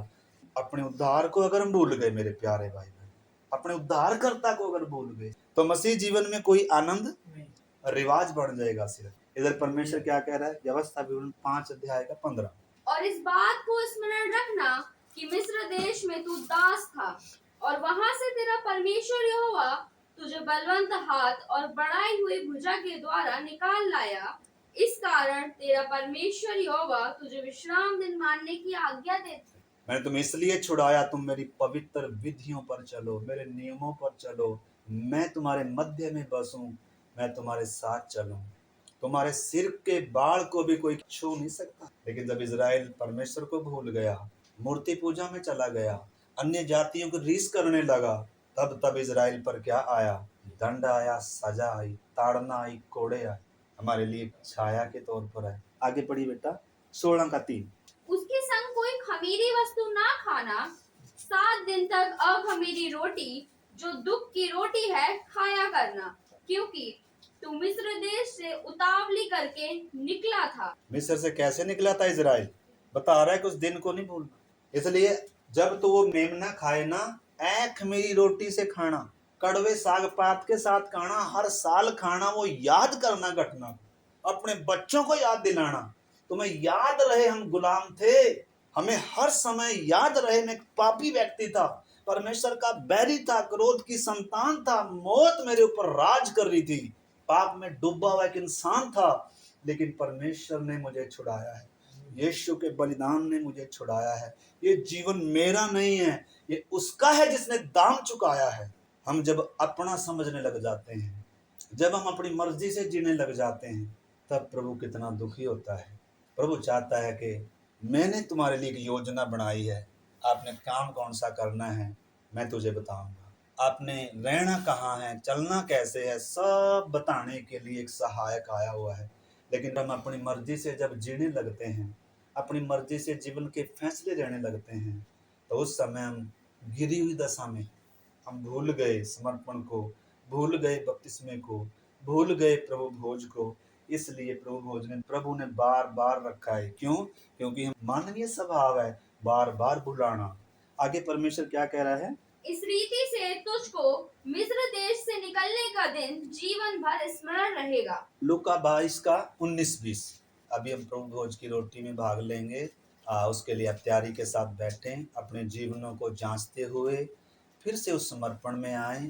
अपने उद्धार को अगर हम भूल गए मेरे प्यारे भाई बहन, अपने उद्धारकर्ता को अगर भूल गए, तो मसीह जीवन में कोई आनंद, रिवाज बन जाएगा सिर्फ। इधर परमेश्वर क्या कह रहा है? व्यवस्था विवरण 5 अध्याय का 15। और इस बात को स्मरण रखना कि मिस्र देश में तू दास था, और वहां से तेरा परमेश्वर यहोवा तुझे बलवंत हाथ और बढ़ाई हुई भुजा के द्वारा निकाल लाया। इस कारण तेरा परमेश्वर यहोवा तुझे विश्राम दिन मानने की आज्ञा देता। मैंने तुम्हें इसलिए छुड़ाया, तुम मेरी पवित्र विधियों पर चलो, मेरे नियमों पर चलो, मैं तुम्हारे मध्य में बसूं, मैं तुम्हारे साथ चलूं। तुम्हारे सिर के बाल को भी कोई छू नहीं सकता। लेकिन जब इजराइल परमेश्वर को भूल गया, मूर्ति पूजा में चला गया, अन्य जातियों को रीस करने लगा, तब इजराइल पर क्या आया? दंड आया, सजा आई, ताड़ना आई, कोड़े आए। हमारे लिए छाया के तौर पर है। आगे पढ़ी बेटा, 16 का 3। उसके संग कोई खमीरी वस्तु ना खाना, 7 दिन तक अखमीरी रोटी जो दुख की रोटी है खाया करना, क्योंकि तू मिस्र देश से उतावली करके निकला था। मिस्र से कैसे निकला था इजराइल? बता रहा है कि उस दिन को नहीं भूलना। इसलिए जब तो वो मेमना खाए ना, खमीरी रोटी से खाना, कड़वे साग पात के साथ खाना, हर साल खाना, वो याद करना घटना, अपने बच्चों को याद दिलाना। तुम्हें याद रहे हम गुलाम थे, हमें हर समय याद रहे मैं पापी व्यक्ति था, परमेश्वर का बैरी था, क्रोध की संतान था, मौत मेरे ऊपर राज कर रही थी, पाप में डूबा हुआ एक इंसान था। लेकिन परमेश्वर ने मुझे छुड़ाया है, यीशु के बलिदान ने मुझे छुड़ाया है। ये जीवन मेरा नहीं है, ये उसका है जिसने दाम चुकाया है। हम जब अपना समझने लग जाते हैं, जब हम अपनी मर्जी से जीने लग जाते हैं, तब प्रभु कितना दुखी होता है। प्रभु चाहता है कि मैंने तुम्हारे लिए एक योजना बनाई है, आपने काम कौन सा करना है मैं तुझे बताऊंगा, आपने रहना कहाँ है, चलना कैसे है, सब बताने के लिए एक सहायक आया हुआ है। लेकिन हम अपनी मर्जी से जब जीने लगते हैं, अपनी मर्जी से जीवन के फैसले लेने लगते हैं, तो उस समय हम गिरी हुई दशा में हम भूल गए समर्पण को, भूल गए बपतिस्मे को, भूल गए प्रभु भोज को। इसलिए प्रभु ने बार बार रखा है। क्यों? क्योंकि हम मानवीय स्वभाव है बार बार भुलाना। आगे परमेश्वर क्या कह रहा है? इस रीति से तुझको मिस्र देश से निकलने का दिन जीवन भर स्मरण रहेगा। लूका 22 का 19-20। अभी हम प्रभु भोज की रोटी में भाग लेंगे। उसके लिए आप तैयारी के साथ बैठें, अपने जीवनों को जांचते हुए फिर से उस समर्पण में आए।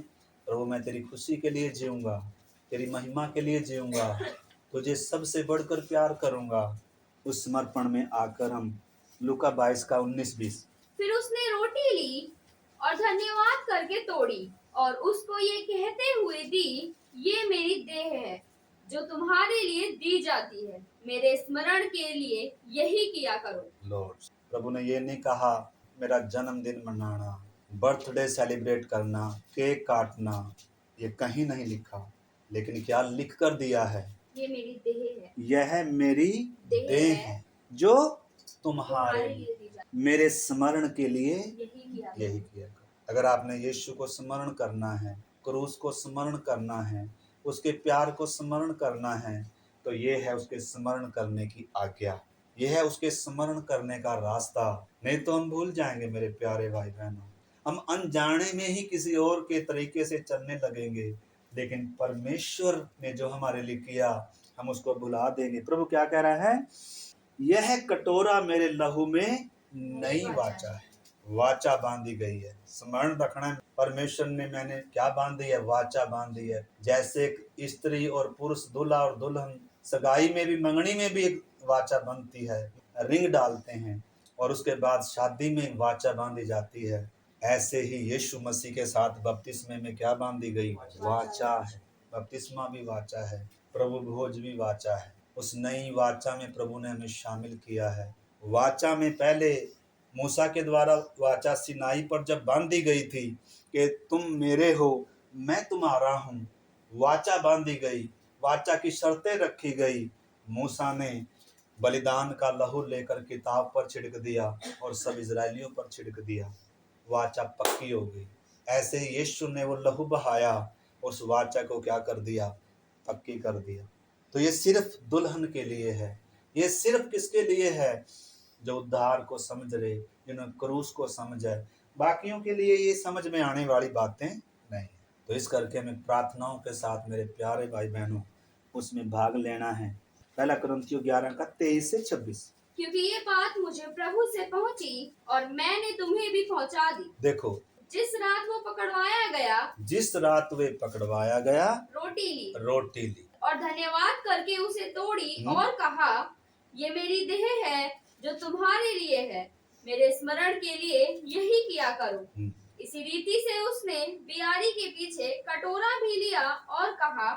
प्रभु मैं तेरी खुशी के लिए जीऊँगा, तेरी महिमा के लिए जीऊँगा, तुझे सबसे बढ़कर प्यार करूँगा। उस समर्पण में आकर हम लूका 22 का 19-20। फिर उसने रोटी ली और धन्यवाद करके तोड़ी और उसको ये कहते हुए दी, ये मेरी देह है जो तुम्हारे लिए दी जाती है, मेरे स्मरण के लिए यही किया करो। लॉर्ड, प्रभु ने ये नहीं कहा मेरा जन्मदिन मनाना, बर्थडे सेलिब्रेट करना, केक काटना, ये कहीं नहीं लिखा। लेकिन क्या लिख कर दिया है? ये मेरी देह है, यह मेरी देह है जो तुम्हारे लिए दी जाती मेरे स्मरण के लिए है, यही किया करो। अगर आपने यीशु को स्मरण करना है, क्रूस को स्मरण करना है, उसके प्यार को स्मरण करना है, तो ये है उसके स्मरण करने की आज्ञा, ये है उसके स्मरण करने का रास्ता। नहीं तो हम भूल जाएंगे मेरे प्यारे भाई बहनों, हम अनजाने में ही किसी और के तरीके से चलने लगेंगे। लेकिन परमेश्वर ने जो हमारे लिए किया हम उसको भुला देंगे। प्रभु क्या कह रहा है? यह कटोरा मेरे लहू में नई वाचा है। वाचा बांधी गई है, स्मरण रखना है। परमेश्वर ने मैंने क्या बांधी है? वाचा बांधी है। जैसे एक स्त्री और पुरुष, दूल्हा और दुल्हन सगाई में भी, मंगनी में भी एक वाचा बनती है, रिंग डालते हैं और उसके बाद शादी में वाचा बांधी जाती है। ऐसे ही यीशु मसीह के साथ बपतिस्मे में क्या बांधी गई? वाचा है। बपतिस्मा भी वाचा है, प्रभु भोज भी वाचा है। उस नई वाचा में प्रभु ने हमें शामिल किया है। वाचा में पहले मूसा के द्वारा वाचा सिनाई पर जब बांधी गई थी कि तुम मेरे हो मैं तुम्हारा हूँ, वाचा बांधी गई, वाचा की शर्तें रखी गई। मूसा ने बलिदान का लहू लेकर किताब पर छिड़क दिया और सब इजरायलियों पर छिड़क दिया, वाचा पक्की हो गई। ऐसे ही यीशु ने वो लहू बहाया, उस वाचा को क्या कर दिया? पक्की कर दिया। तो ये सिर्फ दुल्हन के लिए है। ये सिर्फ किसके लिए है? जो उद्धार को समझ रहे, जिन्होंने क्रूस को समझा है। बाकियों के लिए ये समझ में आने वाली बातें नहीं। तो इस करके हमें प्रार्थनाओं के साथ मेरे प्यारे भाई बहनों उसमें भाग लेना है। पहला कुरिन्थियों 11 का 23 से 26। क्योंकि ये बात मुझे प्रभु से पहुंची और मैंने तुम्हें भी पहुंचा दी। देखो, जिस रात वो पकड़वाया गया, जिस रात वे पकड़वाया गया, रोटी ली और धन्यवाद करके उसे तोड़ी और कहा, ये मेरी देह है जो तुम्हारे लिए है, मेरे स्मरण के लिए यही किया करो। इसी रीति से उसने बियारी के पीछे कटोरा भी लिया और कहा,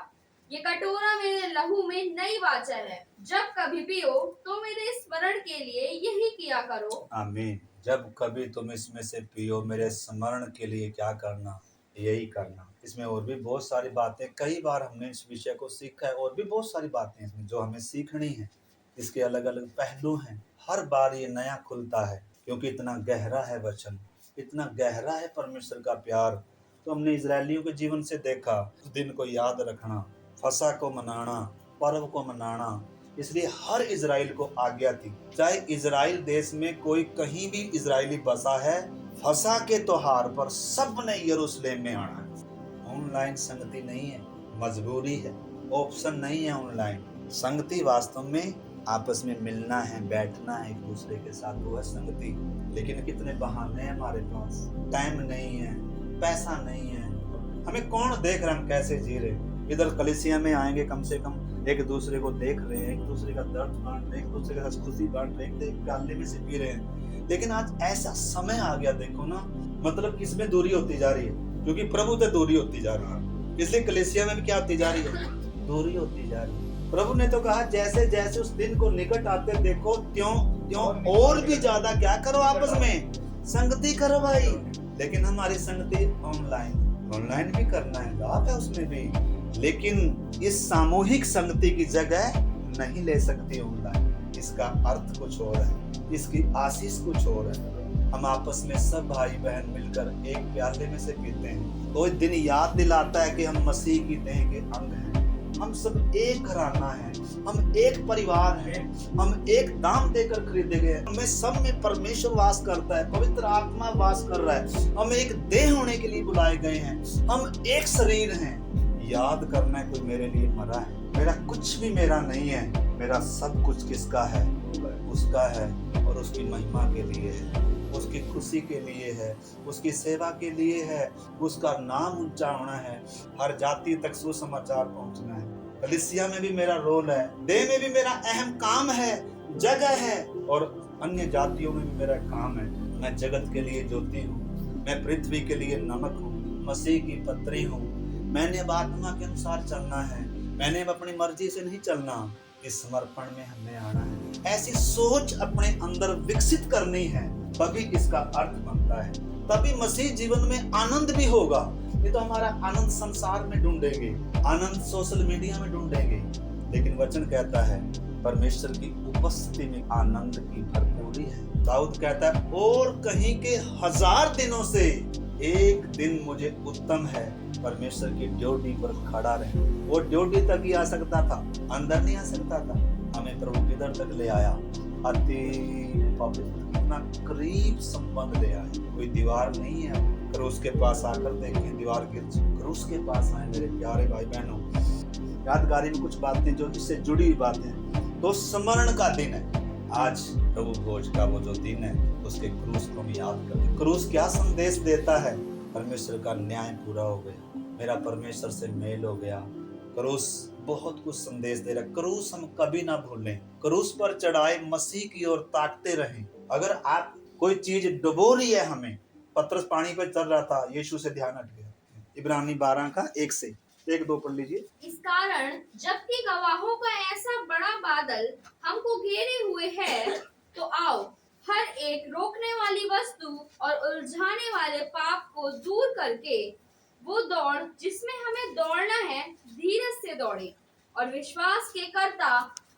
ये कटोरा मेरे लहू में नई वाचा है, जब कभी पियो तो मेरे स्मरण के लिए यही किया करो। आमीन। जब कभी तुम इसमें से पियो मेरे स्मरण के लिए क्या करना? यही करना। इसमें और भी बहुत सारी बातें, कई बार हमने इस विषय को सीखा है, और भी बहुत सारी बातें इसमें जो हमें सीखनी है। इसके अलग अलग पहलू हैं। हर बार ये नया खुलता है क्योंकि इतना गहरा है वचन, इतना गहरा है परमेश्वर का प्यार। तो हमने इजरायलियों के जीवन से देखा, उस दिन को याद रखना, फसह को मनाना, पर्व को मनाना, इसलिए हर इजराइल को आज्ञा थी। चाहे इजराइल देश में कोई कहीं भी इजरायली बसा है, फसह के त्योहार पर सब ने यरूशलेम में आना है। ऑनलाइन संगति नहीं है, मजबूरी है, ऑप्शन नहीं है ऑनलाइन। संगति वास्तव में आपस में मिलना है, बैठना है एक दूसरे के साथ, वो है संगति। लेकिन कितने बहाने हैं हमारे पास, टाइम नहीं है, पैसा नहीं है, हमें कौन देख रहा है हम कैसे जी रहे। इधर कलीसिया में आएंगे, कम से कम एक दूसरे को देख रहे हैं, एक दूसरे का दर्द बांट रहे हैं, एक दूसरे का खुशी बांट रहे हैं, एक प्याले में से पी रहे हैं। लेकिन आज ऐसा समय आ गया, देखो ना, मतलब किसमें दूरी होती जा रही है, क्योंकि प्रभु से दूरी होती जा रही है। इसलिए कलीसिया में भी क्या होती जा रही है? दूरी होती जा रही है। प्रभु ने तो कहा जैसे जैसे उस दिन को निकट आते देखो त्यों त्यों और भी ज्यादा क्या करो, आपस में संगति करो भाई। लेकिन हमारी संगति ऑनलाइन भी करना है, लाभ है उसमें भी, लेकिन इस सामूहिक संगति की जगह नहीं ले सकती ऑनलाइन। इसका अर्थ कुछ और है, इसकी आशीष कुछ और है। हम आपस में सब भाई बहन मिलकर एक प्याले में से पीते हैं, कोई दिन याद दिलाता है कि हम मसीह की देह के अंग हैं, हम सब एक घराना है, हम एक परिवार हैं, हम एक दाम देकर खरीदे गए, हमें सब में परमेश्वर वास करता है, पवित्र आत्मा वास कर रहा है, हम एक देह होने के लिए बुलाए गए हैं, हम एक शरीर हैं। याद करना है कोई मेरे लिए मरा है, मेरा कुछ भी मेरा नहीं है, मेरा सब कुछ किसका है, उसका है, और उसकी महिमा के लिए है, उसकी खुशी के लिए है, उसकी सेवा के लिए है, उसका नाम ऊंचा होना है, हर जाति तक सुसमाचार पहुंचना है। कलीसिया में भी मेरा रोल है, देह में भी मेरा अहम काम है, जगह है, और अन्य जातियों में भी मेरा काम है। मैं जगत के लिए ज्योति हूँ, मैं पृथ्वी के लिए नमक हूँ, मसीह की पत्री हूँ। मैंने अब आत्मा के अनुसार चलना है, मैंने अब अपनी मर्जी से नहीं चलना, इस समर्पण में हमें आना है। ऐसी सोच अपने अंदर विकसित करनी है, तभी इसका अर्थ बनता है, तभी मसीह जीवन में आनंद भी होगा। ये तो हमारा आनंद संसार में ढूंढेंगे, आनंद सोशल मीडिया में ढूंढेंगे, लेकिन वचन कहता है परमेश्वर की उपस्थिति में आनंद की भरपूरी है। दाऊद कहता है और कहीं के 1000 दिनों से एक दिन मुझे उत्तम है परमेश्वर की ड्यूटी पर खड़ा रहे। वो ड्यूटी तक ही आ सकता था, अंदर नहीं आ सकता था। हमें प्रभु किधर तक ले आया, अति पवित्र, इतना करीब संबंध ले आया। कोई दीवार नहीं है, क्रूस के पास आकर देखें, दीवार गिर, क्रूस के पास आए मेरे प्यारे भाई बहनों। यादगारी में कुछ बातें जो इससे जुड़ी हुई बातें, तो स्मरण का दिन है आज, प्रभु भोज का वो जो दिन है उसके क्रूस को हम याद करते। क्रूस क्या संदेश देता है? परमेश्वर का न्याय पूरा हो गया, मेरा परमेश्वर से मेल हो गया। क्रूस बहुत कुछ संदेश दे रहा है। क्रूस हम कभी ना भूलें, क्रूस पर चढ़ाए मसीह की ओर ताकते रहें। अगर आप कोई चीज डुबो रही है, हमें पतरस पानी पर चल रहा था, यीशु से ध्यान हट गया। इब्रानी 12 का 1 से 1-2 पढ़ लीजिए। इस कारण जबकि गवाहों का ऐसा बड़ा बादल हमको घेरे हुए है, तो आओ हर एक रोकने वाली वस्तु और उलझाने वाले पाप को दूर करके वो दौड़ जिसमें हमें दौड़ना है धीरज से दौड़े, और विश्वास के कर्ता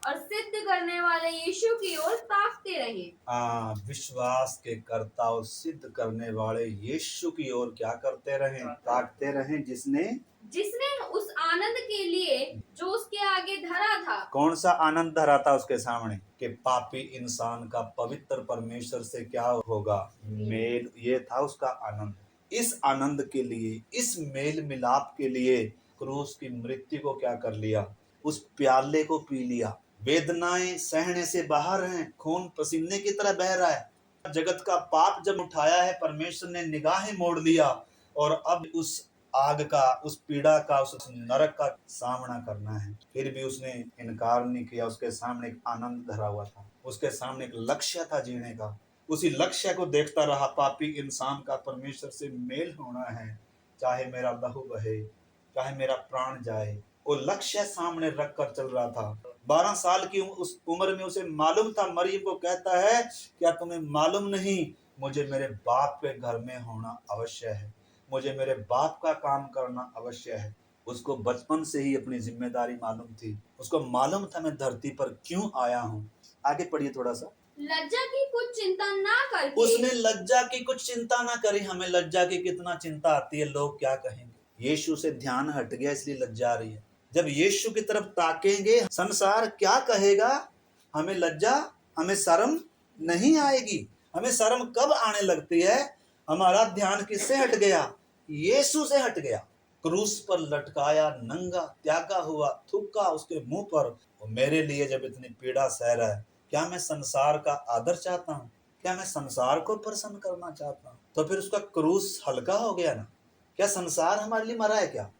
और सिद्ध करने वाले यीशु की ओर ताकते रहें। विश्वास के कर्ता और सिद्ध करने वाले यीशु की ओर क्या करते रहें? ताकते रहें, जिसने उस आनंद के लिए जो उसके आगे धरा था। कौन सा आनंद धरा था उसके सामने? कि पापी इंसान का पवित्र परमेश्वर से क्या होगा? मेल। ये था उसका आनंद। इस आनंद के लिए, इस मेल मिलाप के लिए क्रूस की मृत्यु को क्या कर लिया? उस प्याले को पी लिया। वेदनाएं सहने से बाहर हैं, खून पसीने की तरह बह रहा है। जगत का पाप जब उठाया है, परमेश्वर ने निगाहें मोड़ लिया, और अब उस आग का, उस पीड़ा का, उस नरक का सामना करना है। फिर भी उसने इनकार नहीं किया। उसके सामने एक आनंद धरा हुआ था, उसके सामने एक लक्ष्य था जीने का। उसी लक्ष्य को देखता रहा। पापी इंसान का परमेश्वर से मेल होना है, चाहे मेरा लहू बहे, चाहे मेरा प्राण जाए। वो लक्ष्य सामने रख कर चल रहा था। 12 साल की उस उम्र में उसे मालूम था। मरियम को कहता है, क्या तुम्हें मालूम नहीं, मुझे मेरे बाप के घर में होना अवश्य है, मुझे मेरे बाप का काम करना अवश्य है। उसको बचपन से ही अपनी जिम्मेदारी मालूम थी। उसको मालूम था मैं धरती पर क्यों आया हूँ। आगे पढ़िए थोड़ा सा। लज्जा की कुछ चिंता ना करके, उसने लज्जा की कुछ चिंता ना करी। हमें लज्जा की कितना चिंता आती है, लोग क्या कहेंगे। यीशु से ध्यान हट गया, इसलिए लज्जा आ रही है। जब यीशु की तरफ ताकेंगे, संसार क्या कहेगा, हमें लज्जा, हमें शर्म नहीं आएगी। हमें शर्म कब आने लगती है? हमारा ध्यान किससे हट गया? यीशु से हट गया। क्रूस पर लटकाया, नंगा, त्यागा हुआ, थूका उसके मुंह पर। वो मेरे लिए जब इतनी पीड़ा सह रहा है, क्या मैं संसार का आदर चाहता हूँ? क्या मैं संसार को प्रसन्न करना चाहता हूँ? तो फिर उसका क्रूस हल्का हो गया ना। क्या संसार हमारे लिए मरा है क्या?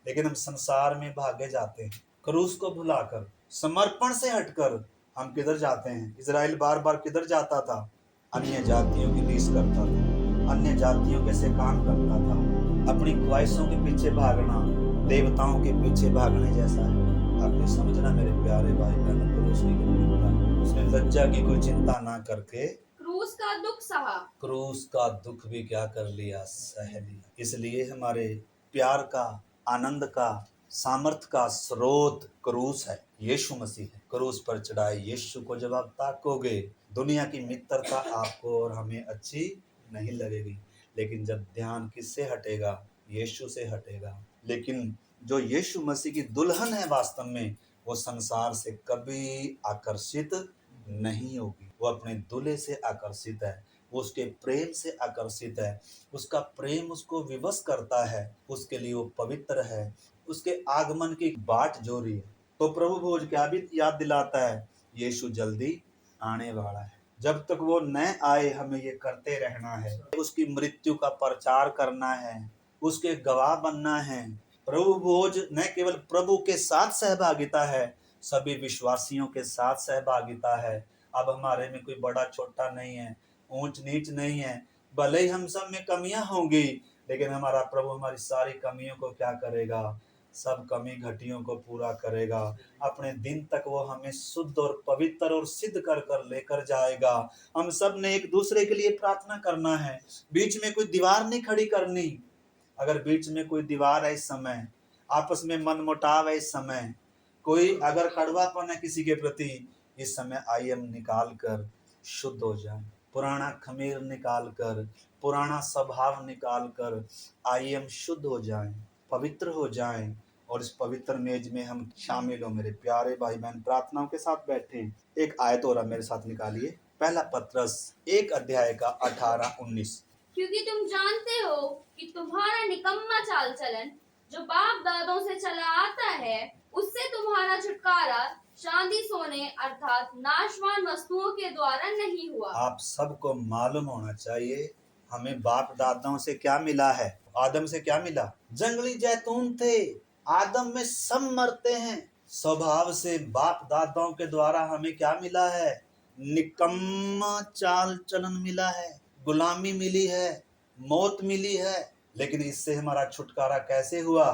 लेकिन हम संसार में भागे जाते हैं, क्रूस को भुलाकर, समर्पण से हटकर हम किधर जाते हैं? इजराइल बार बार किधर जाता था? अन्य जातियों की रीस करता था, अन्य जातियों के से काम करता था। अपनी ख्वाहिशों के पीछे भागना देवताओं के पीछे भागने जैसा है। आपने समझना मेरे प्यारे भाई बहनों, पड़ोसी की गंभीरता। उसने लज्जा की कोई चिंता ना करके क्रूस का दुख सहा। क्रूस का दुख भी क्या कर लिया, सह लिया। इसलिए हमारे प्यार का, आनंद का, सामर्थ का स्रोत क्रूस है, यीशु मसीह है। क्रूस पर चढ़ाए यीशु को जब आप ताकोगे, दुनिया की मित्रता आपको और हमें अच्छी नहीं लगेगी, लेकिन जब ध्यान किससे हटेगा, यीशु से हटेगा। लेकिन जो यीशु मसीह की दुल्हन है वास्तव में, वो संसार से कभी आकर्षित नहीं होगी। वो अपने दूल्हे से आकर्षित है, वो उसके प्रेम से आकर्षित है, उसका प्रेम उसको विवश करता है, उसके लिए वो पवित्र है, उसके आगमन की बाट जोरी है। तो प्रभु भोज क्या भी याद दिलाता है, यीशु जल्दी आने वाला है। जब तक वो न आए हमें ये करते रहना है, उसकी मृत्यु का प्रचार करना है, उसके गवाह बनना है। प्रभु भोज न केवल प्रभु के साथ सहभागिता है, सभी विश्वासियों के साथ सहभागिता है। अब हमारे में कोई बड़ा छोटा नहीं है, ऊंच नीच नहीं है। भले ही हम सब में कमियां होंगी, लेकिन हमारा प्रभु हमारी सारी कमियों को क्या करेगा, सब कमी घटियों को पूरा करेगा। अपने दिन तक वो हमें शुद्ध और पवित्र और सिद्ध कर कर लेकर जाएगा। हम सब ने एक दूसरे के लिए प्रार्थना करना है, बीच में कोई दीवार नहीं खड़ी करनी। अगर बीच में कोई दीवार है इस समय, आपस में मनमुटाव है इस समय, कोई अगर कड़वापन है किसी के प्रति, इस समय आइए हम निकाल कर शुद्ध हो जाएं। पुराना खमीर निकाल कर, पुराना स्वभाव निकाल कर आइए हम शुद्ध हो जाएं, पवित्र हो जाएं, और इस पवित्र मेज में हम शामिल हो। मेरे प्यारे भाई बहन, प्रार्थनाओं के साथ बैठे। एक आयत और मेरे साथ निकालिए, पहला पत्रस 1 अध्याय का 18-19। क्योंकि तुम जानते हो कि तुम्हारा निकम्मा चाल चलन जो बाप दादों से चला आता है, उससे तुम्हारा छुटकारा चांदी सोने अर्थात नाशवान वस्तुओं के द्वारा नहीं हुआ। आप सबको मालूम होना चाहिए, हमें बाप दादाओं से क्या मिला है। आदम से क्या मिला, जंगली जैतून थे। आदम में सब मरते हैं। स्वभाव से बाप दादाओं के द्वारा हमें क्या मिला है, निकम्मा चाल चलन मिला है, गुलामी मिली है, मौत मिली है। लेकिन इससे हमारा छुटकारा कैसे हुआ,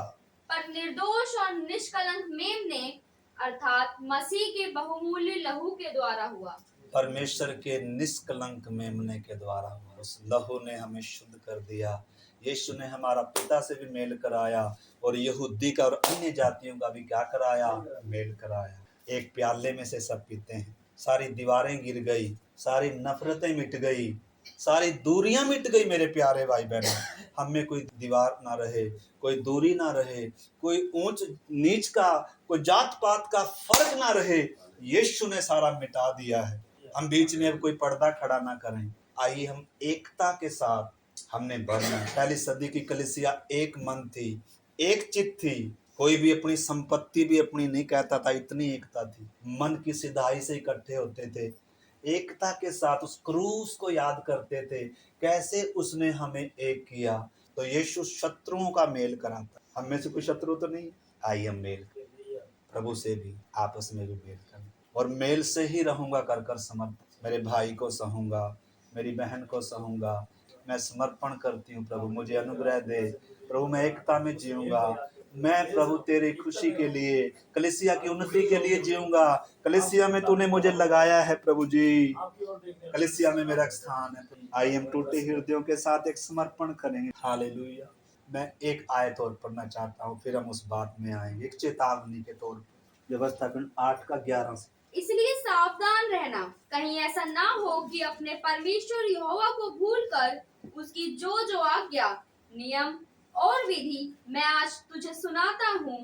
पर निर्दोष और निष्कलंक मेमने अर्थात मसीह के बहुमूल्य लहू के द्वारा हुआ। परमेश्वर के निष्कलंक मेमने के द्वारा हुआ। उस लहू ने हमें शुद्ध कर दिया। यीशु ने हमारा पिता से भी मेल कराया, और यहूदी का और अन्य जातियों का भी क्या कराया, मेल कराया। एक प्याले में से सब पीते हैं। सारी दीवारें गिर गई, सारी नफरतें मिट गई, सारी दूरियां मिट गई। मेरे प्यारे भाई बहनों, हम में कोई दीवार ना रहे, कोई दूरी ना रहे, कोई ऊंच नीच का, कोई जात पात का फर्क ना रहे। यीशु ने सारा मिटा दिया है। हम बीच में अब कोई पर्दा खड़ा ना करें। आइए हम एकता के साथ हमने बढ़ना। पहली सदी की कलीसिया एक मन थी, एक चित्त थी। कोई भी अपनी संपत्ति भी अपनी नहीं कहता था, इतनी एकता थी। मन की सिधाई से इकट्ठे होते थे, एकता के साथ उस क्रूस को याद करते थे, कैसे उसने हमें एक किया। तो यीशु शत्रुओं का मेल कराता। हम में से कोई शत्रु तो नहीं। आइए हम मेल करें, प्रभु से भी आपस में भी मेल करें, और मेल से ही रहूंगा कर कर समर्पण। मेरे भाई को सहूंगा, मेरी बहन को सहूंगा, मैं समर्पण करती हूँ। प्रभु मुझे अनुग्रह दे, प्रभु मैं एकता में जीऊंगा। मैं प्रभु तेरी खुशी के लिए, कलीसिया की उन्नति के लिए जीऊंगा। कलीसिया में तूने मुझे लगाया है प्रभु जी, कलीसिया में मेरा स्थान है। आइए हम टूटे हृदयों के साथ एक समर्पण करेंगे। हालेलुया। मैं एक आयत और पढ़ना चाहता हूँ, फिर हम उस बात में आएंगे, एक चेतावनी के तौर पर। व्यवस्थापन 8:11 से। इसलिए सावधान रहना, कहीं ऐसा ना हो कि अपने परमेश्वर यहोवा को भूलकर उसकी जो जो आज्ञा, नियम और विधि मैं आज तुझे सुनाता हूँ,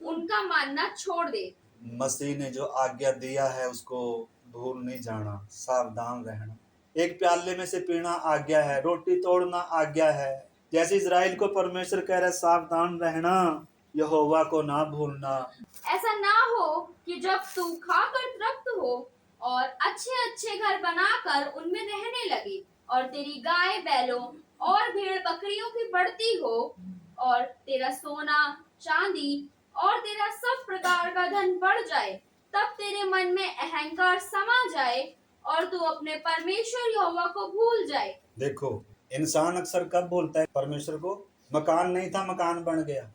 उनका मानना छोड़ दे। मसीह ने जो आज्ञा दिया है उसको भूल नहीं जाना, सावधान रहना। एक प्याले में से पीना आज्ञा है, रोटी तोड़ना आज्ञा है। जैसे इजराइल को परमेश्वर कह रहा है सावधान रहना, यहोवा को ना भूलना। ऐसा ना हो कि जब तू खाकर तृप्त हो और अच्छे अच्छे घर बनाकर उनमें रहने लगे, और तेरी गाय बैलों और भेड़ बकरियों की बढ़ती हो, और तेरा सोना चांदी और तेरा सब प्रकार का धन बढ़ जाए, तब तेरे मन में अहंकार समा जाए और तू अपने परमेश्वर यहोवा को भूल जाए। देखो, इंसान अक्सर कब बोलता है परमेश्वर को, मकान नहीं था मकान बन गया,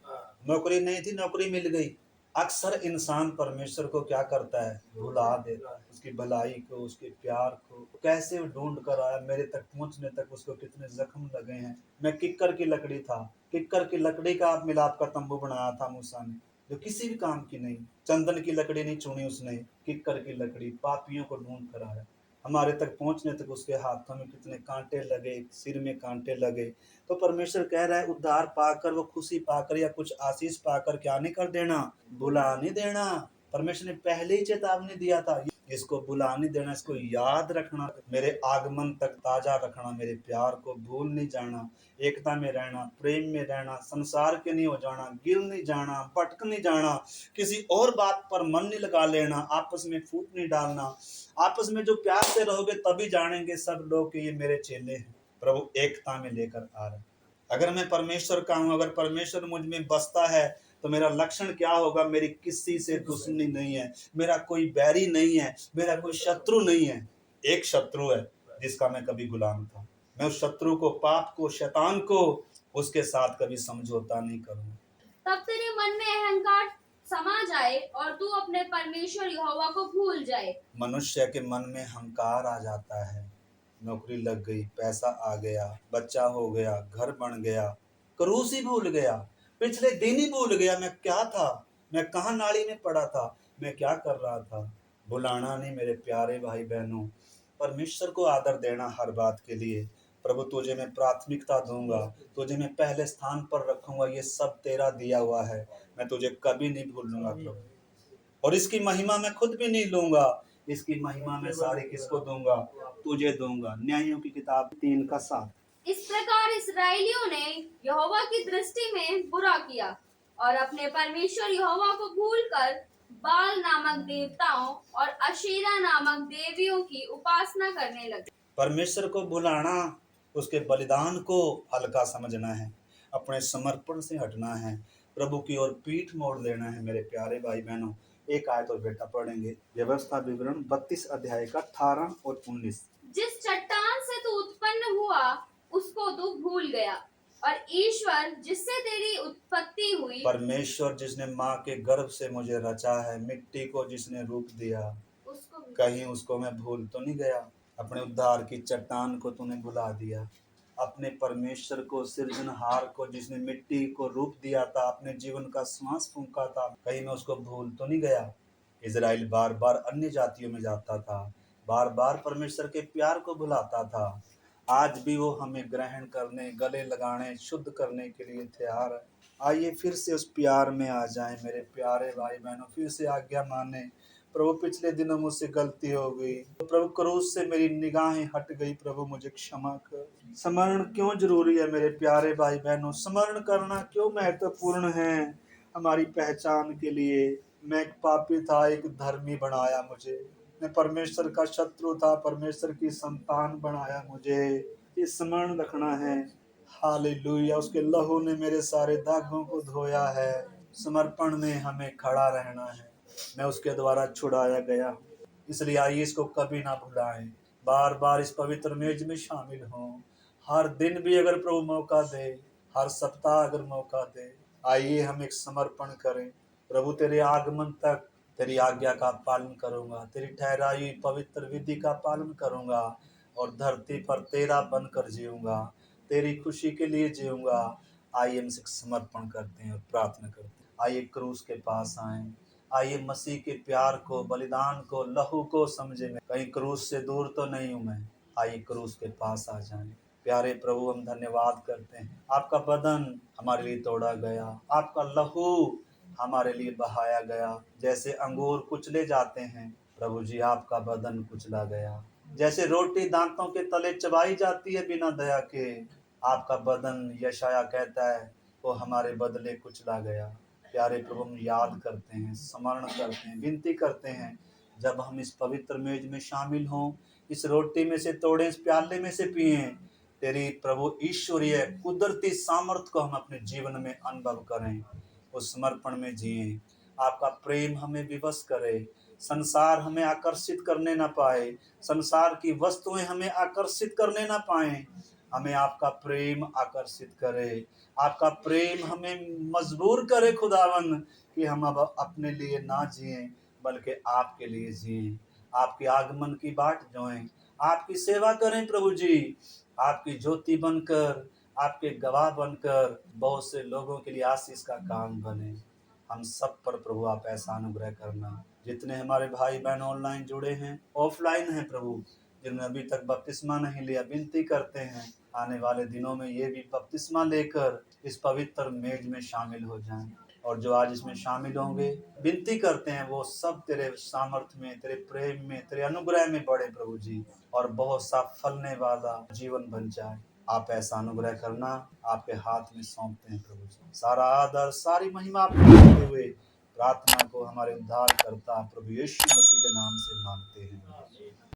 नौकरी नहीं थी नौकरी मिल गई, अक्सर इंसान परमेश्वर को क्या करता है, भुला देता है, उसकी भलाई को, उसके प्यार को कैसे वो ढूंढ कर आया, मेरे तक पहुंचने तक उसको कितने जख्म लगे हैं। मैं किक्कर की लकड़ी था, किक्कर की लकड़ी का आप मिलाप का तंबू बनाया था मूसा ने, जो किसी भी काम की नहीं, चंदन की लकड़ी नहीं चुनी उसने, किक्कर की लकड़ी पापियों को ढूंढ कर आया। हमारे तक पहुंचने तक उसके हाथों में कितने कांटे लगे, सिर में कांटे लगे। तो परमेश्वर कह रहा है उद्धार पाकर, वो खुशी पाकर या कुछ आशीष पाकर क्या नहीं कर देना, बुला नहीं देना। परमेश्वर ने पहले ही चेतावनी दिया था, इसको बुला नहीं देना, इसको याद रखना, मेरे आगमन तक ताजा रखना, मेरे प्यार को भूल नहीं जाना, एकता में रहना, प्रेम में रहना, संसार के नहीं हो जाना, गिर नहीं जाना, भटक नहीं जाना, किसी और बात पर मन नहीं लगा लेना, आपस में फूट नहीं डालना। आपस में जो प्यार से रहोगे तभी जानेंगे सब लोग कि ये मेरे चेले हैं। प्रभु एकता में लेकर आ रहे हैं। अगर मैं परमेश्वर का हूं, अगर परमेश्वर मुझ में बसता है तो मेरा लक्षण क्या होगा, मेरी किसी से दुश्मनी नहीं है, मेरा कोई बैरी नहीं है, मेरा कोई शत्रु नहीं है। एक शत्रु है जिसका मैं कभी गुलाम था। मैं उस शत्रु को, पाप को, शैतान को, उसके साथ कभी समझौता नहीं करूंगा। तब तेरे मन में अहंकार समा जाए और तू अपने परमेश्वर यहोवा को भूल जाए। मनुष्य के मन में अहंकार आ जाता है, नौकरी लग गई, पैसा आ गया, बच्चा हो गया, घर बन गया, क्रूस ही भूल गया, पिछले दिन ही भूल गया मैं क्या था, मैं कहाँ नाली में पड़ा था, मैं क्या कर रहा था। भुलाना नहीं मेरे प्यारे भाई बहनों, परमेश्वर को आदर देना हर बात के लिए। प्रभु तुझे मैं प्राथमिकता दूंगा, तुझे मैं पहले स्थान पर रखूंगा, ये सब तेरा दिया हुआ है, मैं तुझे कभी नहीं भूलूंगा प्रभु। और इसकी महिमा मैं खुद भी नहीं लूंगा, इसकी महिमा मैं सारी किसको दूंगा, तुझे दूंगा। न्यायों की किताब 3:7। इस प्रकार इस्राएलियों ने यहोवा की दृष्टि में बुरा किया और अपने परमेश्वर यहोवा को भूलकर बाल नामक देवताओं और अशेरा नामक देवियों की उपासना करने लगे। परमेश्वर को भुलाना, उसके बलिदान को हल्का समझना है, अपने समर्पण से हटना है, प्रभु की ओर पीठ मोड़ लेना है। मेरे प्यारे भाई बहनों, एक आयत और बेटा पढ़ेंगे, व्यवस्था विवरण 32 अध्याय का 18 और 19। जिस चट्टान से तू उत्पन्न हुआ उसको तू भूल गया और ईश्वर जिससे तेरी उत्पत्ति हुई, परमेश्वर जिसने माँ के गर्भ से मुझे रचा है, मिट्टी को जिसने रूप दिया, उसको कहीं उसको मैं भूल तो नहीं गया। अपने उद्धार की चट्टान को तूने भुला दिया, अपने परमेश्वर को, सृजनहार को, जिसने मिट्टी को रूप दिया था, अपने जीवन का श्वास फूंका था, कहीं मैं उसको भूल तो नहीं गया। इजराइल बार बार अन्य जातियों में जाता था, बार बार परमेश्वर के प्यार को भुलाता था। आज भी वो हमें ग्रहण करने, गले लगाने, शुद्ध करने के लिए तैयार है। आइए फिर से उस प्यार में आ जाएं मेरे प्यारे भाई बहनों, फिर से आज्ञा माने। प्रभु पिछले दिनों मुझसे गलती हो गई, प्रभु क्रूस से मेरी निगाहें हट गई, प्रभु मुझे क्षमा कर। स्मरण क्यों जरूरी है मेरे प्यारे भाई बहनों, स्मरण करना क्यों महत्वपूर्ण है हमारी पहचान के लिए। मैं एक पापी था, एक धर्मी बनाया मुझे। मैं परमेश्वर का शत्रु था, परमेश्वर की संतान बनाया मुझे। ये स्मरण रखना है। हालेलुया, उसके लहू ने मेरे सारे दागों को धोया है। समर्पण में हमें खड़ा रहना है। मैं उसके द्वारा छुड़ाया गया हूँ, इसलिए आइए इसको कभी ना भुलाएं। बार बार इस पवित्र मेज में शामिल हों। हर दिन भी अगर प्रभु मौका दे, हर सप्ताह अगर मौका दे, आइए हम एक समर्पण करें। प्रभु तेरे आगमन तक तेरी आज्ञा का पालन करूंगा, तेरी ठहराई हुई पवित्र विधि का पालन करूंगा और धरती पर तेरा बनकर जीऊंगा, तेरी खुशी के लिए जीऊंगा। आइए हम समर्पण करते हैं और प्रार्थना करते हैं। आइए क्रूस के पास आए, आइए मसीह के प्यार को, बलिदान को, लहू को समझे। मैं कहीं क्रूस से दूर तो नहीं हूं मैं। आइए क्रूस के पास आ जाएं। प्यारे प्रभु, हम धन्यवाद करते हैं, आपका बदन हमारे लिए तोड़ा गया, आपका लहू हमारे लिए बहाया गया। जैसे अंगूर कुचले जाते हैं, प्रभु जी आपका बदन कुचला गया। जैसे रोटी दांतों के तले चबाई जाती है बिना दया के, आपका बदन, यशाया कहता है, वो हमारे बदले कुचला गया। प्यारे प्रभु, हम याद करते हैं, स्मरण करते हैं, विनती करते हैं, जब हम इस पवित्र मेज में शामिल हों, इस रोटी में से तोड़े, इस प्याले में से पिएं, तेरी प्रभु ईश्वरीय कुदरती सामर्थ को हम अपने जीवन में अनुभव करें, उस समर्पण में जिए। आपका प्रेम हमें विवश करे, संसार हमें आकर्षित करने ना पाए, संसार की वस्तुएं हमें आकर्षित करने ना पाए। हमें आपका प्रेम आकर्षित करे, आपका प्रेम हमें मजबूर करे खुदावन कि हम अब अपने लिए ना जिएं बल्कि आपके लिए जिएं, आपके आगमन की बाट जोएं, आपकी सेवा करें प्रभु जी, आपकी ज्योति बनकर, आपके गवाह बनकर बहुत से लोगों के लिए आशीष का काम बने। हम सब पर प्रभु आप ऐसा अनुग्रह करना। जितने हमारे भाई बहन ऑनलाइन जुड़े हैं, ऑफलाइन हैं प्रभु, जिन्होंने अभी तक बपतिस्मा नहीं लिया, विनती करते हैं आने वाले दिनों में ये भी बपतिस्मा लेकर इस पवित्र मेज में शामिल हो जाएं। और जो आज इसमें शामिल होंगे, विनती करते हैं वो सब तेरे सामर्थ्य में, तेरे प्रेम में, तेरे अनुग्रह में बढ़े प्रभु जी, और बहुत सा फलने वाला जीवन बन जाए। आप ऐसा अनुग्रह करना, आपके हाथ में सौंपते हैं प्रभु जी। सारा आदर, सारी महिमा आपको देते हुए प्रार्थना को हमारे उद्धार करता प्रभु यीशु मसीह के नाम से मांगते हैं।